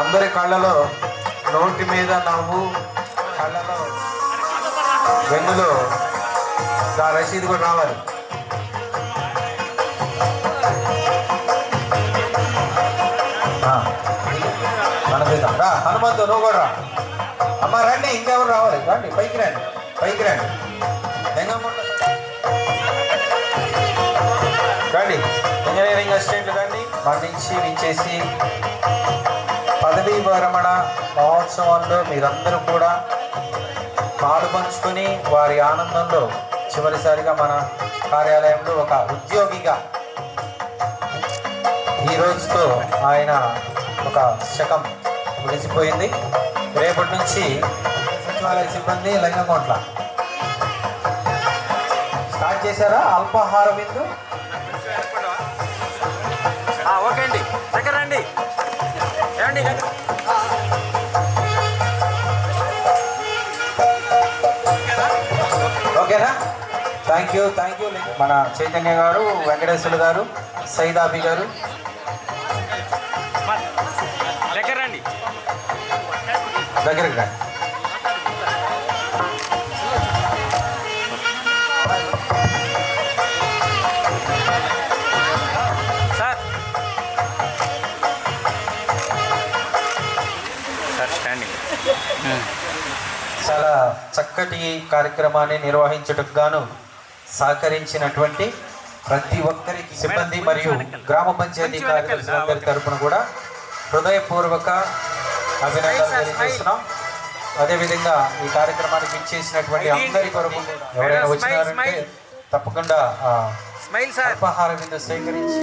అందరి కళ్ళలో నోటి మీద నవ్వు, కళ్ళలో వెన్నులో రసీదు కూడా రావాలి. రా హనుమంతు, నువ్వు కూడా రా. అమ్మ రండి, ఇంకెవరు రావాలి, రండి పైకి రండి, పైకి రండి. రండి ఇంజనీరింగ్ అసిస్టెంట్లు రండి. మరణించి విచ్చేసి పదవీ విరమణ మహోత్సవంలో మీరందరూ కూడా పాలు పంచుకొని వారి ఆనందంలో చివరిసారిగా మన కార్యాలయంలో ఒక ఉద్యోగిగా ఈ రోజుతో ఆయన ఒక శకం ముగిసిపోయింది. రేపటి నుంచి సచివాలయ సిబ్బంది లింగంకోట్ల స్టార్ట్ చేశారా అల్పాహార విందు? ఓకే అండి, దగ్గర రండి. ఏమండి ఓకేనా? Thank you. మన చైతన్య గారు, వెంకటేశ్వర గారు, సైదాబి గారు దగ్గర రండి. దగ్గరికి రండి. Sir standing. చాలా చక్కటి కార్యక్రమాన్ని నిర్వహించుటకు గాను సహకరించినటువంటి ప్రతి ఒక్కరికి సిబ్బంది మరియు గ్రామ పంచాయతీ కార్యదర్శులందరి తరపున కూడా హృదయపూర్వక అభినందనలు తెలియజేస్తున్నాం. అదేవిధంగా ఈ కార్యక్రమానికి ఇచ్చేసినటువంటి అందరి కొరకు ఎవరైనా వచ్చినారంటే తప్పకుండా అల్పాహార విందు సేకరించి